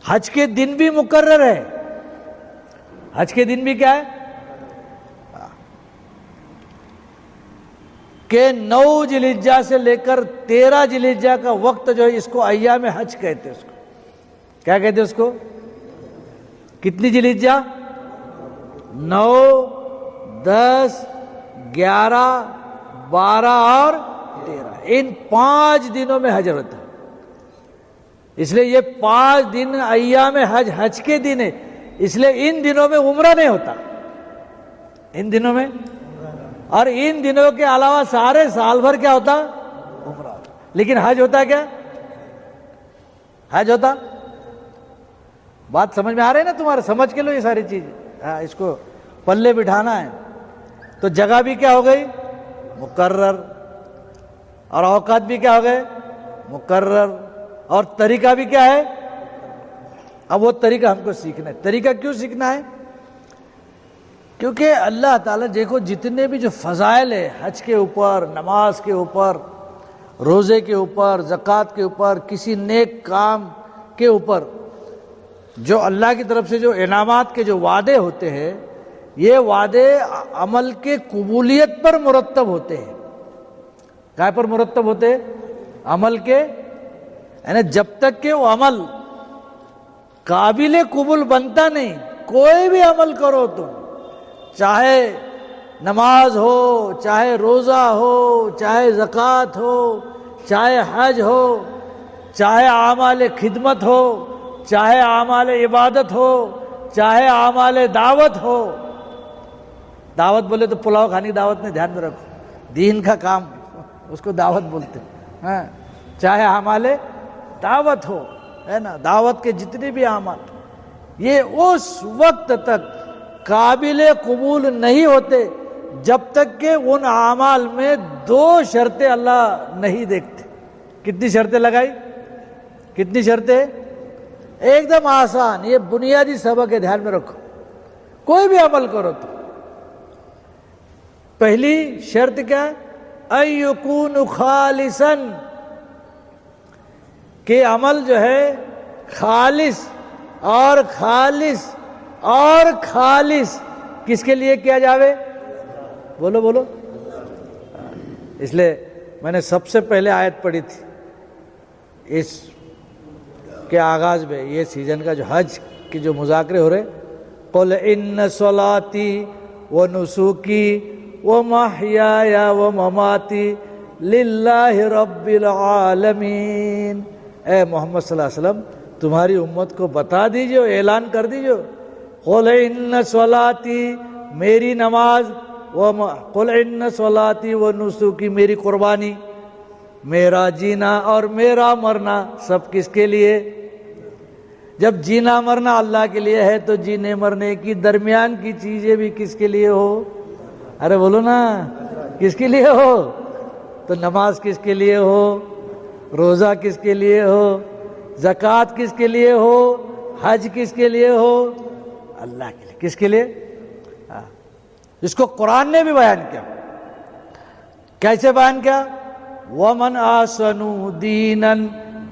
حج کے دن بھی مقرر ہے، حج کے دن بھی کیا ہے؟ کہ 9 ذی الحجہ سے لے کر 13 ذی الحجہ کا وقت جو ہے اس کو ایام حج کہتے ہیں، اس کو کیا کہتے ہیں؟ اس کو کتنی ذی الحجہ؟ 9، 10، 11، 12 اور 13، ان 5 دنوں میں حج ہوتا ہے۔ اس لیے یہ 5 دن ایام حج کے دن ہے، اس لیے ان دنوں میں عمرہ نہیں ہوتا، ان دنوں میں، اور ان دنوں کے علاوہ سارے سال بھر کیا ہوتا؟ عمرہ ہوتا۔ لیکن حج ہوتا کیا؟ حج ہوتا، بات سمجھ میں آ رہی ہے نا تمہارے؟ سمجھ کے لو یہ ساری چیز، اس کو پلے بٹھانا ہے۔ تو جگہ بھی کیا ہو گئی؟ مقرر، اور اوقات بھی کیا ہو گئے؟ مقرر، اور طریقہ بھی کیا ہے؟ اب وہ طریقہ ہم کو سیکھنا ہے۔ طریقہ کیوں سیکھنا ہے؟ کیونکہ اللہ تعالیٰ دیکھو جتنے بھی جو فضائل ہے حج کے اوپر، نماز کے اوپر، روزے کے اوپر، زکوٰۃ کے اوپر، کسی نیک کام کے اوپر، جو اللہ کی طرف سے جو انعامات کے جو وعدے ہوتے ہیں، یہ وعدے عمل کے قبولیت پر مرتب ہوتے ہیں۔ کہاں پر مرتب ہوتے ہیں؟ عمل کے، یعنی جب تک کہ وہ عمل قابل قبول بنتا نہیں، کوئی بھی عمل کرو تم، چاہے نماز ہو، چاہے روزہ ہو، چاہے زکوٰۃ ہو، چاہے حج ہو، چاہے اعمال خدمت ہو، چاہے اعمال عبادت ہو، چاہے اعمال دعوت ہو۔ دعوت بولے تو پلاؤ کھانے کی دعوت نہیں، دھیان میں رکھو، دین کا کام اس کو دعوت بولتے ہیں۔ چاہے اعمال دعوت ہو، ہے نا، دعوت کے جتنے بھی اعمال، یہ اس وقت تک قابل قبول نہیں ہوتے جب تک کہ ان اعمال میں 2 شرطیں اللہ نہیں دیکھتے۔ کتنی شرطیں لگائی؟ کتنی شرطیں؟ ایک دم آسان، یہ بنیادی سبق ہے، دھیان میں رکھو، کوئی بھی عمل کرو تو پہلی شرط کیا ہے؟ ان یکون خالصا، کہ عمل جو ہے خالص اور خالص اور خالص کس کے لیے کیا جاوے؟ بولو بولو۔ اس لیے میں نے سب سے پہلے آیت پڑھی تھی اس کے آغاز میں، یہ سیزن کا جو حج کے جو مذاکرے ہو رہے، قل ان صلاتی و نسوکی و محیای و مماتی للہ رب العالمین۔ اے محمد صلی اللہ علیہ وسلم تمہاری امت کو بتا دیجئے، اعلان کر دیجئے، قل ان صلاتی، میری نماز، قل ان صلاتی و نسکی، میری قربانی، میرا جینا اور میرا مرنا سب کس کے لیے؟ جب جینا مرنا اللہ کے لیے ہے تو جینے مرنے کی درمیان کی چیزیں بھی کس کے لیے ہو؟ ارے بولو نا، کس کے لیے ہو؟ تو نماز کس کے لیے ہو؟ روزہ کس کے لیے ہو؟ زکوٰۃ کس کے لیے ہو؟ حج کس کے لیے ہو؟ اللہ کے لیے۔ کس کے لیے؟ اس کو قرآن نے بھی بیان کیا۔ کیسے بیان کیا؟ وَمَنْ أَحْسَنُ دِينًا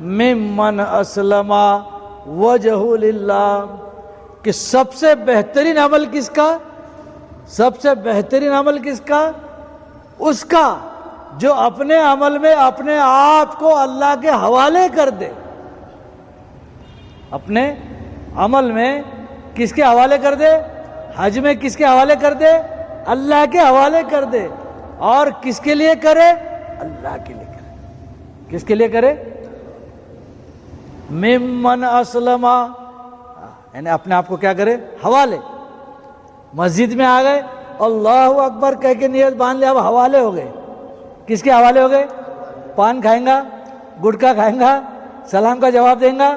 مِّمَّنْ أَسْلَمَ وَجْهُهُ لِلَّهِ، کہ سب سے بہترین عمل کس کا؟ سب سے بہترین عمل کس کا؟ اس کا جو اپنے عمل میں اپنے آپ کو اللہ کے حوالے کر دے، اپنے عمل میں کس کے حوالے کر دے؟ حج میں کس کے حوالے کر دے؟ اللہ کے حوالے کر دے۔ اور کس کے لیے کرے؟ اللہ کے لیے کرے۔ کس کے لیے کرے؟ ممن اسلم، یعنی اپنے آپ کو کیا کرے؟ حوالے۔ مسجد میں آ گئے، اللہ اکبر کہہ کے نیت باندھ لے، اب حوالے ہو گئے۔ کس کے حوالے ہو گئے؟ پان کھائیں گا، گٹکا کھائیں گا، سلام کا جواب دیں گا،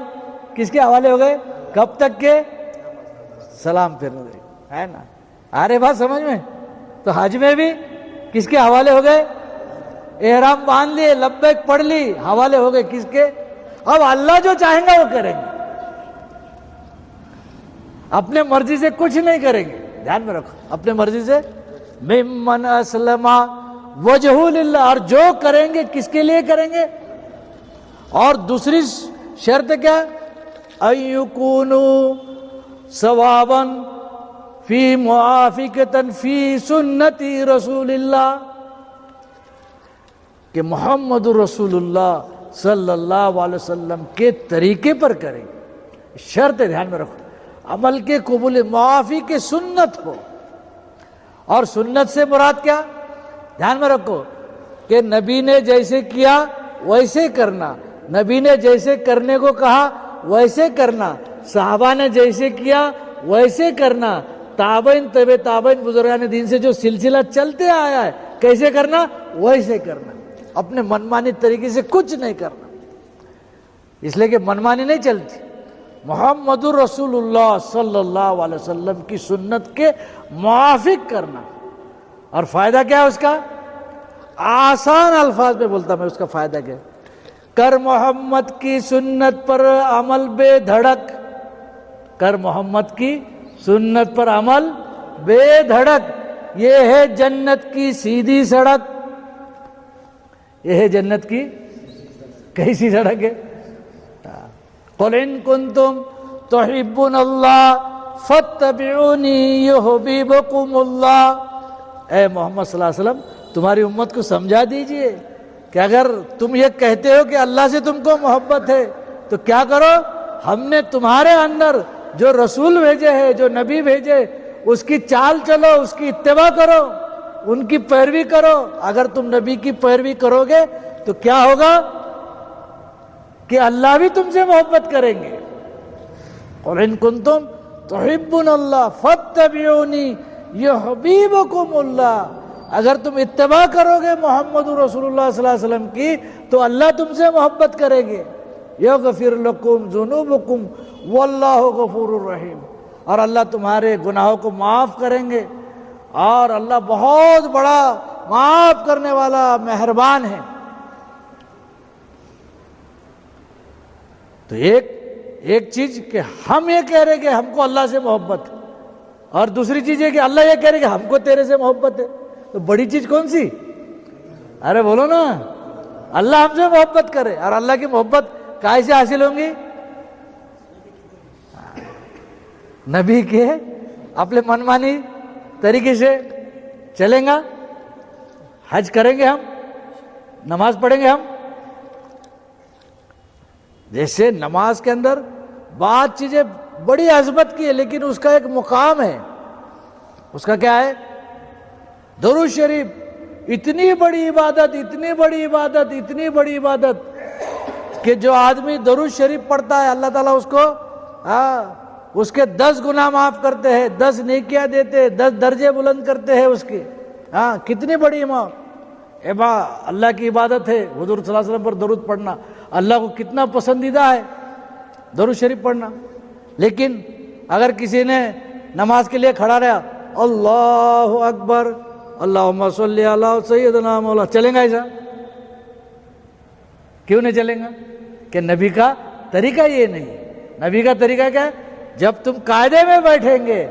کس کے حوالے ہو گئے؟ کب تک کے؟ سلام پھر ہو گئے، ہے نا؟ آ رہے بات سمجھ میں؟ تو حج میں بھی کس کے حوالے ہو گئے؟ احرام باندھ لیے، لبیک پڑھ لی، حوالے ہو گئے کس کے؟ اب اللہ جو چاہیں گا وہ کریں گے، اپنے مرضی سے کچھ نہیں کریں گے۔ دھیان میں رکھو، اپنے مرضی سے ممن اسلم وجہ للہ، اور جو کریں گے کس کے لیے کریں گے؟ اور دوسری شرط کیا؟ ان یکونوا ثوابا فی موافقۃ فی سنت رسول اللہ، کہ محمد رسول اللہ صلی اللہ علیہ وسلم کے طریقے پر کریں۔ شرط دھیان میں رکھو، عمل کے قبول موافق سنت ہو۔ اور سنت سے مراد کیا؟ دھیان میں رکھو کہ نبی نے جیسے کیا ویسے کرنا، نبی نے جیسے کرنے کو کہا ویسے کرنا، صحابہ نے جیسے کیا ویسے کرنا، تابعین طبع تابعین بزرگان دین سے جو سلسلہ چلتے آیا ہے کیسے کرنا؟ ویسے کرنا، اپنے منمانی طریقے سے کچھ نہیں کرنا، اس لیے کہ منمانی نہیں چلتی۔ محمد رسول اللہ صلی اللہ علیہ وسلم کی سنت کے موافق کرنا۔ اور فائدہ کیا ہے اس کا؟ آسان الفاظ میں بولتا میں، اس کا فائدہ کیا ہے؟ کر محمد کی سنت پر عمل بے دھڑک، کر محمد کی سنت پر عمل بے دھڑک، یہ ہے جنت کی سیدھی سڑک۔ یہ ہے جنت کی کیسی سڑک ہے؟ قل ان کنتم تحبون اللہ فاتبعونی یحببکم اللہ۔ اے محمد صلی اللہ علیہ وسلم تمہاری امت کو سمجھا دیجئے کہ اگر تم یہ کہتے ہو کہ اللہ سے تم کو محبت ہے تو کیا کرو؟ ہم نے تمہارے اندر جو رسول بھیجے ہیں، جو نبی بھیجے، اس کی چال چلو، اس کی اتباع کرو، ان کی پیروی کرو۔ اگر تم نبی کی پیروی کرو گے تو کیا ہوگا؟ کہ اللہ بھی تم سے محبت کریں گے۔ قل ان کنتم تحبون اللہ فاتبعونی یحببکم اللہ، اگر تم اتباع کرو گے محمد رسول اللہ صلی اللہ علیہ وسلم کی تو اللہ تم سے محبت کرے گے۔ یغفر لکم ذنوبکم واللہ غفور الرحیم، اور اللہ تمہارے گناہوں کو معاف کریں گے، اور اللہ بہت بڑا معاف کرنے والا مہربان ہے۔ تو ایک چیز کہ ہم یہ کہہ رہے کہ ہم کو اللہ سے محبت ہے، اور دوسری چیز ہے کہ اللہ یہ کہہ رہے کہ ہم کو تیرے سے محبت ہے۔ تو بڑی چیز کون سی؟ ارے بولو نا، اللہ ہم سے محبت کرے، اور اللہ کی محبت کہاں سے حاصل ہوں گی؟ نبی کے اپنے منمانی طریقے سے چلیں گا، حج کریں گے، ہم نماز پڑھیں گے۔ ہم جیسے نماز کے اندر بعض چیزیں بڑی عظمت کی ہے لیکن اس کا ایک مقام ہے، اس کا کیا ہے؟ درود شریف، اتنی بڑی عبادت، اتنی بڑی عبادت، اتنی بڑی عبادت، کہ جو آدمی درود شریف پڑھتا ہے اللہ تعالیٰ اس کو اس کے 10 گناہ معاف کرتے ہیں، 10 نیکیاں دیتے ہیں، 10 درجے بلند کرتے ہیں اس کے. کتنی بڑی اللہ کی عبادت ہے حضور صلی اللہ علیہ وسلم پر درود پڑھنا. اللہ کو کتنا پسندیدہ ہے درود شریف پڑھنا. لیکن اگر کسی نے نماز کے لیے کھڑا رہا اللہ اکبر اللہم صلی علی سیدنا مولانا، چلیں گا ایسا؟ کیوں نہیں چلیں گا؟ کہ نبی کا طریقہ یہ نہیں. نبی کا طریقہ کیا ہے؟ جب تم قاعدے میں بیٹھیں گے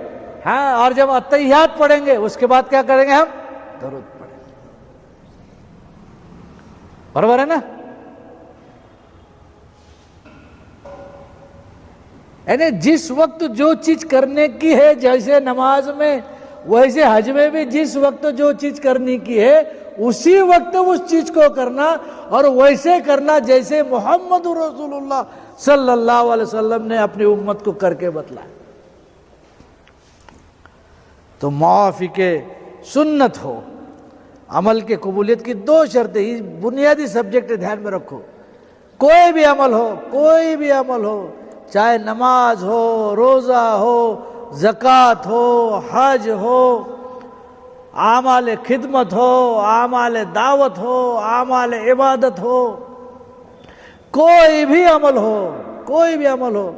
اور جب اتحیات پڑھیں گے اس کے بعد کیا کریں گے؟ ہم درود پڑھیں گے. برابر ہے نا؟ یعنی جس وقت جو چیز کرنے کی ہے، جیسے نماز میں ویسے حج میں بھی جس وقت جو چیز کرنے کی ہے اسی وقت اس چیز کو کرنا، اور ویسے کرنا جیسے محمد رسول اللہ صلی اللہ علیہ وسلم نے اپنی امت کو کر کے بتلایا. تو معافی کے سنت ہو، عمل کے قبولیت کی 2 شرطیں، یہ بنیادی سبجیکٹ دھیان میں رکھو. کوئی بھی عمل ہو، کوئی بھی عمل ہو، چاہے نماز ہو، روزہ ہو، زکوٰۃ ہو، حج ہو، اعمال خدمت ہو، اعمال دعوت ہو، اعمال عبادت ہو، کوئی بھی عمل ہو، کوئی بھی عمل ہو،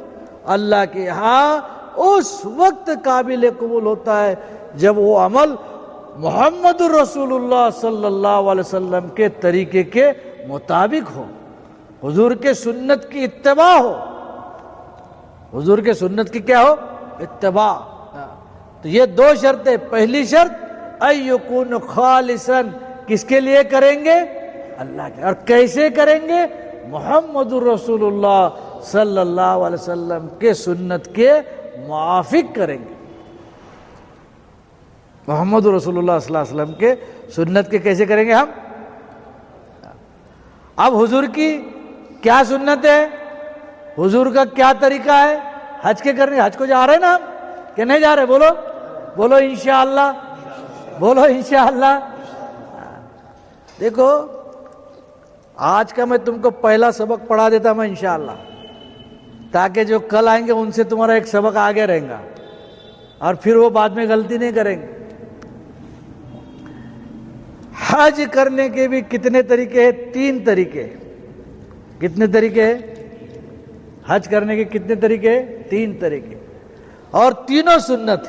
اللہ کے ہاں اس وقت قابل قبول ہوتا ہے جب وہ عمل محمد رسول اللہ صلی اللہ علیہ وسلم کے طریقے کے مطابق ہو، حضور کے سنت کی اتباع ہو. حضور کے سنت کی کیا ہو؟ اتباع. تو یہ 2 شرطیں. پہلی شرط ایکون خالصا، کس کے لیے کریں گے؟ اللہ کے. اور کیسے کریں گے؟ محمد رسول اللہ صلی اللہ علیہ وسلم کے سنت کے موافق کریں گے. محمد رسول اللہ صلی اللہ علیہ وسلم کے سنت کے کیسے کریں گے ہم؟ اب حضور کی کیا سنت ہے، حضور کا کیا طریقہ ہے حج کے کرنے؟ حج کو جا رہے ہیں نا ہم کہ نہیں جا رہے؟ بولو انشاءاللہ، بولو انشاءاللہ. دیکھو آج کا میں تم کو پہلا سبق پڑھا دیتا میں انشاءاللہ، تاکہ جو کل آئیں گے ان سے تمہارا ایک سبق آگے رہیں گا اور پھر وہ بعد میں غلطی نہیں کریں گے. حج کرنے کے بھی کتنے طریقے ہیں؟ 3 طریقے. کتنے طریقے ہیں حج کرنے کے؟ کتنے طریقے ہیں؟ 3 طریقے. اور تینوں سنت.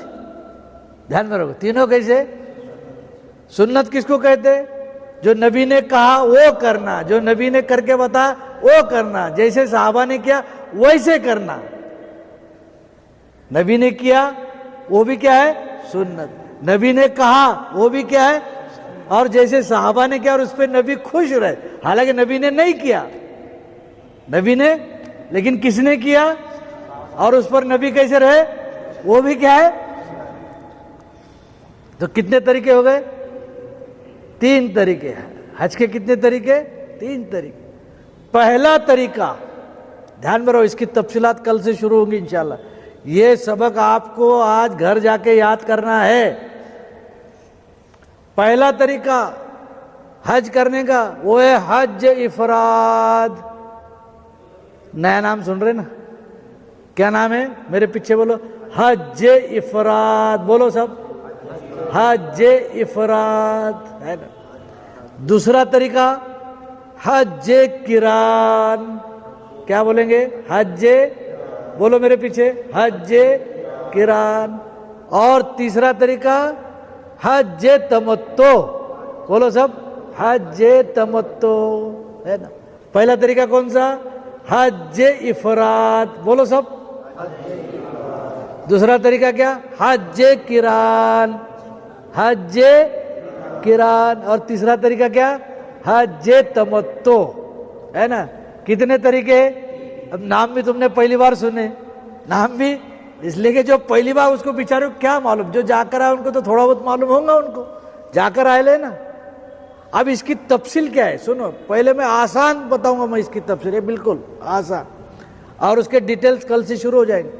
دھیان میں رکھو، تینوں کیسے؟ سنت کس کو کہتے؟ جو نبی نے کہا وہ کرنا، جو نبی نے کر کے بتا وہ کرنا، جیسے صحابہ نے کیا ویسے کرنا. نبی نے کیا وہ بھی کیا ہے؟ سنت. نبی نے کہا وہ بھی کیا ہے؟ اور جیسے صحابہ نے کیا اور اس پہ نبی خوش رہے، حالانکہ نبی نے نہیں کیا، نبی نے، لیکن کس نے کیا اور اس پر نبی کیسے رہے؟ وہ بھی کیا ہے؟ تو کتنے طریقے ہو گئے؟ 3 طریقے. حج کے کتنے طریقے؟ 3 طریقے. پہلا طریقہ، دھیان میں رہو، اس کی تفصیلات کل سے شروع ہوں گی انشاءاللہ. یہ سبق آپ کو آج گھر جا کے یاد کرنا ہے. پہلا طریقہ حج کرنے کا وہ ہے حج افراد. نیا نام سن رہے نا؟ کیا نام ہے؟ میرے پیچھے بولو، حج افراد. بولو سب، حج افراد ہے نا. دوسرا طریقہ حج قران. کیا بولیں گے؟ حج، بولو میرے پیچھے، حج قران. اور تیسرا طریقہ حج تمتع. بولو سب، حج تمتع ہے نا. پہلا طریقہ کون سا؟ حج افراد. بولو سب. دوسرا طریقہ کیا؟ حج قران، حج قران. اور تیسرا طریقہ کیا؟ حج تمتع ہے نا. کتنے طریقے؟ اب نام بھی تم نے پہلی بار سنے، نام بھی اس لیے کہ جو پہلی بار اس کو بیچارے کو کیا معلوم، جو جا کر آئے ان کو تو تھوڑا بہت معلوم ہوگا، ان کو جا کر آئے لے نا. اب اس کی تفصیل کیا ہے سنو. پہلے میں آسان بتاؤں گا، میں اس کی تفصیل ہے بالکل آسان، اور اس کے ڈیٹیلز کل سے شروع ہو جائیں گے.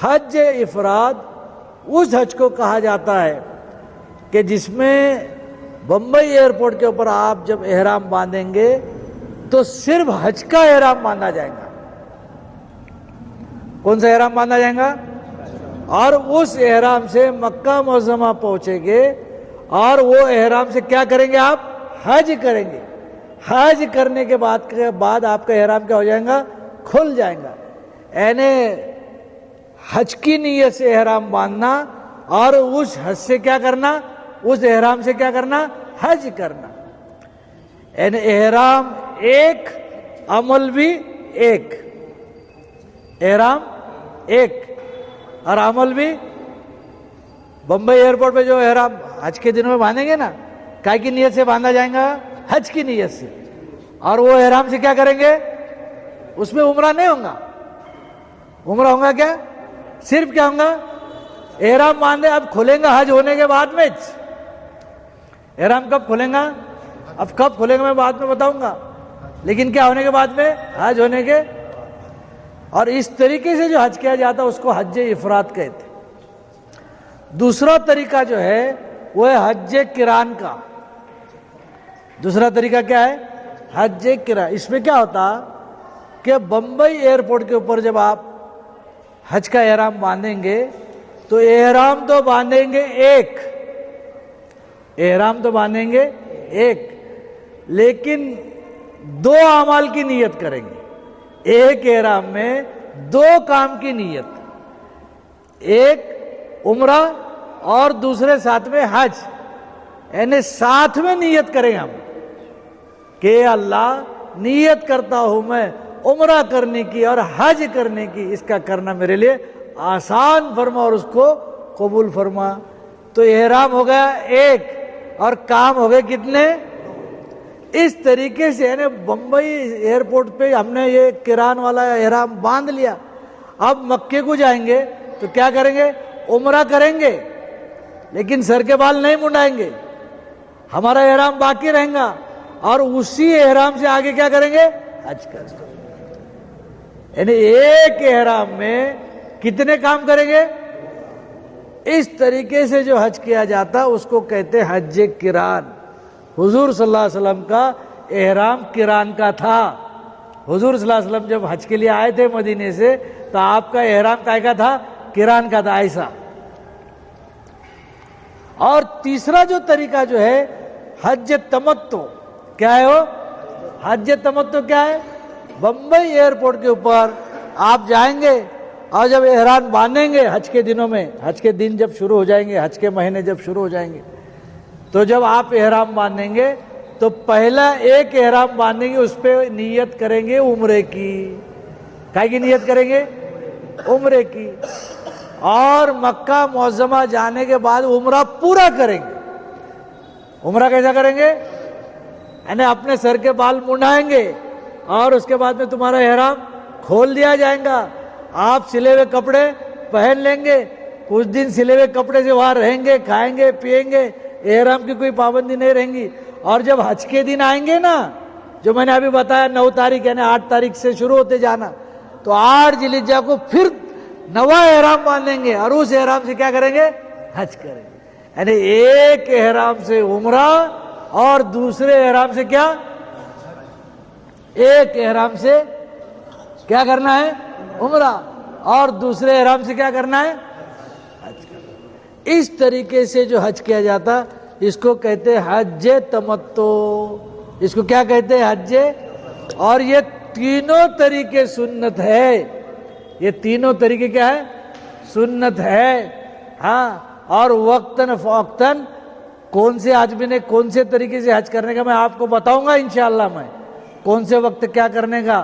حج افراد اس حج کو کہا جاتا ہے کہ جس میں بمبئی ایئرپورٹ کے اوپر آپ جب احرام باندھیں گے تو صرف حج کا احرام باندھا جائے گا. کون سا احرام باندھا جائے گا؟ اور اس احرام سے مکہ معظمہ پہنچیں گے اور وہ احرام سے کیا کریں گے؟ آپ حج کریں گے. حج کرنے کے بعد آپ کا احرام کیا ہو جائے گا؟ کھل جائے گا. یعنی حج کی نیت سے احرام باندھنا اور اس حج سے کیا کرنا؟ اس احرام سے کیا کرنا؟ حج کرنا. یعنی احرام ایک، عمل بھی ایک. احرام ایک اور عمل بھی. بمبئی ایئرپورٹ پہ جو احرام حج کے دنوں میں باندھیں گے نا، کائے کی نیت سے باندھا جائے گا؟ حج کی نیت سے. اور وہ احرام سے کیا کریں گے؟ اس میں عمرہ نہیں ہوگا. عمرہ ہوگا کیا؟ صرف کیا ہوگا؟ احرام باندھے. اب کھلیں گا حج ہونے کے بعد میں. احرام کب کھلیں گا؟ اب کب کھلیں گا میں بعد میں بتاؤں گا، لیکن کیا ہونے کے بعد میں؟ حج ہونے کے. اور اس طریقے سے جو حج کیا جاتا ہے اس کو حج افراد کہتے. دوسرا طریقہ جو ہے وہ ہے حج قران کا. دوسرا طریقہ کیا ہے؟ حج قران. اس میں کیا ہوتا کہ بمبئی ایئرپورٹ کے اوپر جب آپ حج کا احرام باندھیں گے تو احرام تو باندھیں گے ایک، احرام تو باندھیں گے ایک، لیکن دو اعمال کی نیت کریں گے. ایک احرام میں دو کام کی نیت، ایک عمرہ اور دوسرے ساتھ میں حج. یعنی ساتھ میں نیت کریں ہم کہ اللہ نیت کرتا ہوں میں عمرہ کرنے کی اور حج کرنے کی، اس کا کرنا میرے لیے آسان فرما اور اس کو قبول فرما. تو احرام ہو گیا ایک اور کام ہو گئے کتنے؟ اس طریقے سے. یعنی بمبئی ایئرپورٹ پہ ہم نے یہ قران والا احرام باندھ لیا. اب مکے کو جائیں گے تو کیا کریں گے؟ عمرہ کریں گے، لیکن سر کے بال نہیں منڈائیں گے. ہمارا احرام باقی رہیں گا اور اسی احرام سے آگے کیا کریں گے؟ حج کریں گے. یعنی ایک احرام میں کتنے کام کریں گے؟ اس طریقے سے جو حج کیا جاتا اس کو کہتے ہیں حج قران. حضور صلی اللہ علیہ وسلم کا احرام قران کا تھا. حضور صلی اللہ علیہ وسلم جب حج کے لیے آئے تھے مدینے سے تو آپ کا احرام کائے کا تھا؟ قران کا تھا. ایسا. اور تیسرا جو طریقہ جو ہے حج تمتع. کیا ہے وہ حج تمتع؟ کیا ہے؟ بمبئی ایئرپورٹ کے اوپر آپ جائیں گے اور جب احرام باندھیں گے حج کے دنوں میں، حج کے دن جب شروع ہو جائیں گے، حج کے مہینے جب شروع ہو جائیں گے، تو جب آپ احرام باندھیں گے تو پہلا ایک احرام باندھیں گے، اس پہ نیت کریں گے عمرے کی. کائے کی نیت کریں گے؟ عمرے کی. اور مکہ معظمہ جانے کے بعد عمرہ پورا کریں گے. عمرہ کیسا کریں گے؟ یعنی اپنے سر کے بال منڈائیں گے اور اس کے بعد میں تمہارا احرام کھول دیا جائے گا. آپ سلے ہوئے کپڑے پہن لیں گے، کچھ دن سلے ہوئے کپڑے سے وہاں رہیں گے، کھائیں گے پیئیں گے، احرام کی کوئی پابندی نہیں رہیں گی. اور جب حج کے دن آئیں گے نا، جو میں نے ابھی بتایا 9 تاریخ یعنی 8 تاریخ سے شروع ہوتے جانا، تو 8 ذی الحجہ کو پھر نوا احرام باندھیں گے اور اس احرام سے کیا کریں گے؟ حج کریں گے. یعنی ایک احرام سے عمرہ اور دوسرے احرام سے کیا؟ ایک احرام سے کیا کرنا ہے؟ عمرہ. اور دوسرے احرام سے کیا کرنا ہے؟ حج کرنا. اس طریقے سے جو حج کیا جاتا اس کو کہتے ہیں حج تمتع. اس کو کیا کہتے ہیں؟ حج. اور یہ تینوں طریقے سنت ہے. یہ تینوں طریقے کیا ہے؟ سنت ہے. ہاں. اور وقتاً فوقتاً کون سے آدمی نے کون سے طریقے سے حج کرنے کا میں آپ کو بتاؤں گا انشاءاللہ. میں کون سے وقت کیا کرنے کا.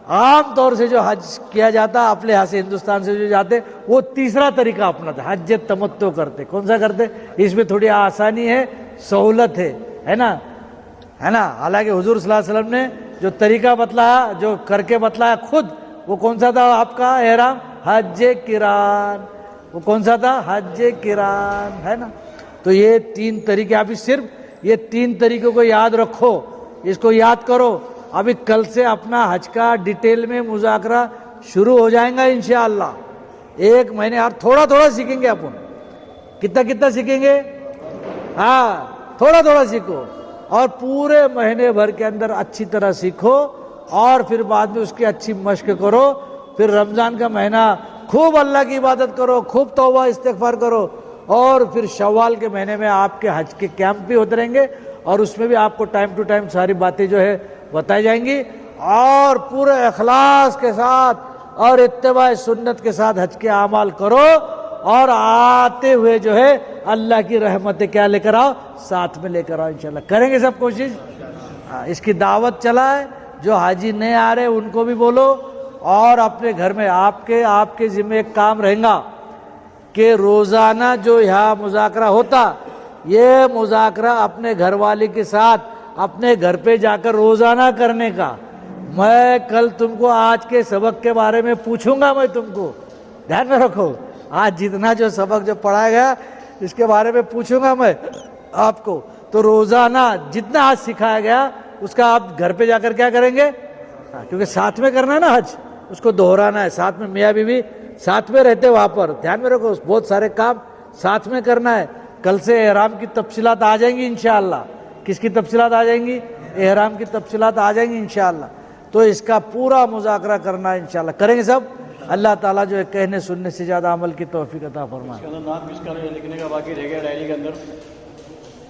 عام طور سے جو حج کیا جاتا اپنے یہاں سے ہندوستان سے جو جاتے وہ تیسرا طریقہ اپناتے، حج تمتع کرتے. کون سا کرتے؟ اس میں تھوڑی آسانی ہے، سہولت ہے نا. حالانکہ حضور صلی اللہ علیہ وسلم نے جو طریقہ بتلایا، جو کر کے بتلایا خود، وہ کون سا تھا آپ کا احرام؟ حج قران. وہ کون سا تھا؟ حج قران. ہے نا. تو یہ 3 طریقے. ابھی صرف یہ 3 طریقوں کو یاد رکھو، اس کو یاد کرو. ابھی کل سے اپنا حج کا ڈیٹیل میں مذاکرہ شروع ہو جائیں گا انشاءاللہ. 1 مہینے اور تھوڑا تھوڑا سیکھیں گے اپن. کتنا سیکھیں گے؟ ہاں تھوڑا تھوڑا سیکھو اور پورے مہینے بھر کے اندر اچھی طرح سیکھو اور پھر بعد میں اس کی اچھی مشق کرو. پھر رمضان کا مہینہ خوب اللہ کی عبادت کرو, خوب توبہ استغفار کرو, اور پھر شوال کے مہینے میں آپ کے حج کے کیمپ بھی ہوتے رہیں گے اور اس میں بھی آپ کو ٹائم ٹو ٹائم ساری باتیں جو ہے بتائی جائیں گی, اور پورے اخلاص کے ساتھ اور اتباع سنت کے ساتھ حج کے اعمال کرو, اور آتے ہوئے جو ہے اللہ کی رحمتیں کیا لے کر آؤ, ساتھ میں لے کر آؤ انشاءاللہ. کریں گے سب کوشش. اس کی دعوت چلائے, جو حاجی نہیں آ رہے ان کو بھی بولو, اور اپنے گھر میں آپ کے ذمہ ایک کام رہے گا کہ روزانہ جو یہاں مذاکرہ ہوتا, یہ مذاکرہ اپنے گھر والے کے ساتھ اپنے گھر پہ جا کر روزانہ کرنے کا. میں کل تم کو آج کے سبق کے بارے میں پوچھوں گا, میں تم کو دھیان میں رکھو, آج جتنا جو سبق جو پڑھایا گیا اس کے بارے میں پوچھوں گا میں آپ کو. تو روزانہ جتنا آج سکھایا گیا اس کا آپ گھر پہ جا کر کیا کریں گے, کیونکہ ساتھ میں کرنا ہے نا حج, اس کو دہرانا ہے, ساتھ میں میاں بیوی ساتھ میں رہتے وہاں پر, دھیان میں رکھو بہت سارے کام ساتھ میں کرنا ہے. کل سے احرام کی تفصیلات آ جائیں گی انشاءاللہ. کس کی تفصیلات آ جائیں گی؟ احرام کی تفصیلات آ جائیں گی انشاءاللہ. تو اس کا پورا مذاکرہ کرنا ہے انشاءاللہ. کریں گے سب. اللہ تعالیٰ جو ہے کہنے سننے سے زیادہ عمل کی توفیق عطا فرمائے. اس کے اندر نام کس کا لکھنے کا باقی رہ گیا ڈائری کے اندر؟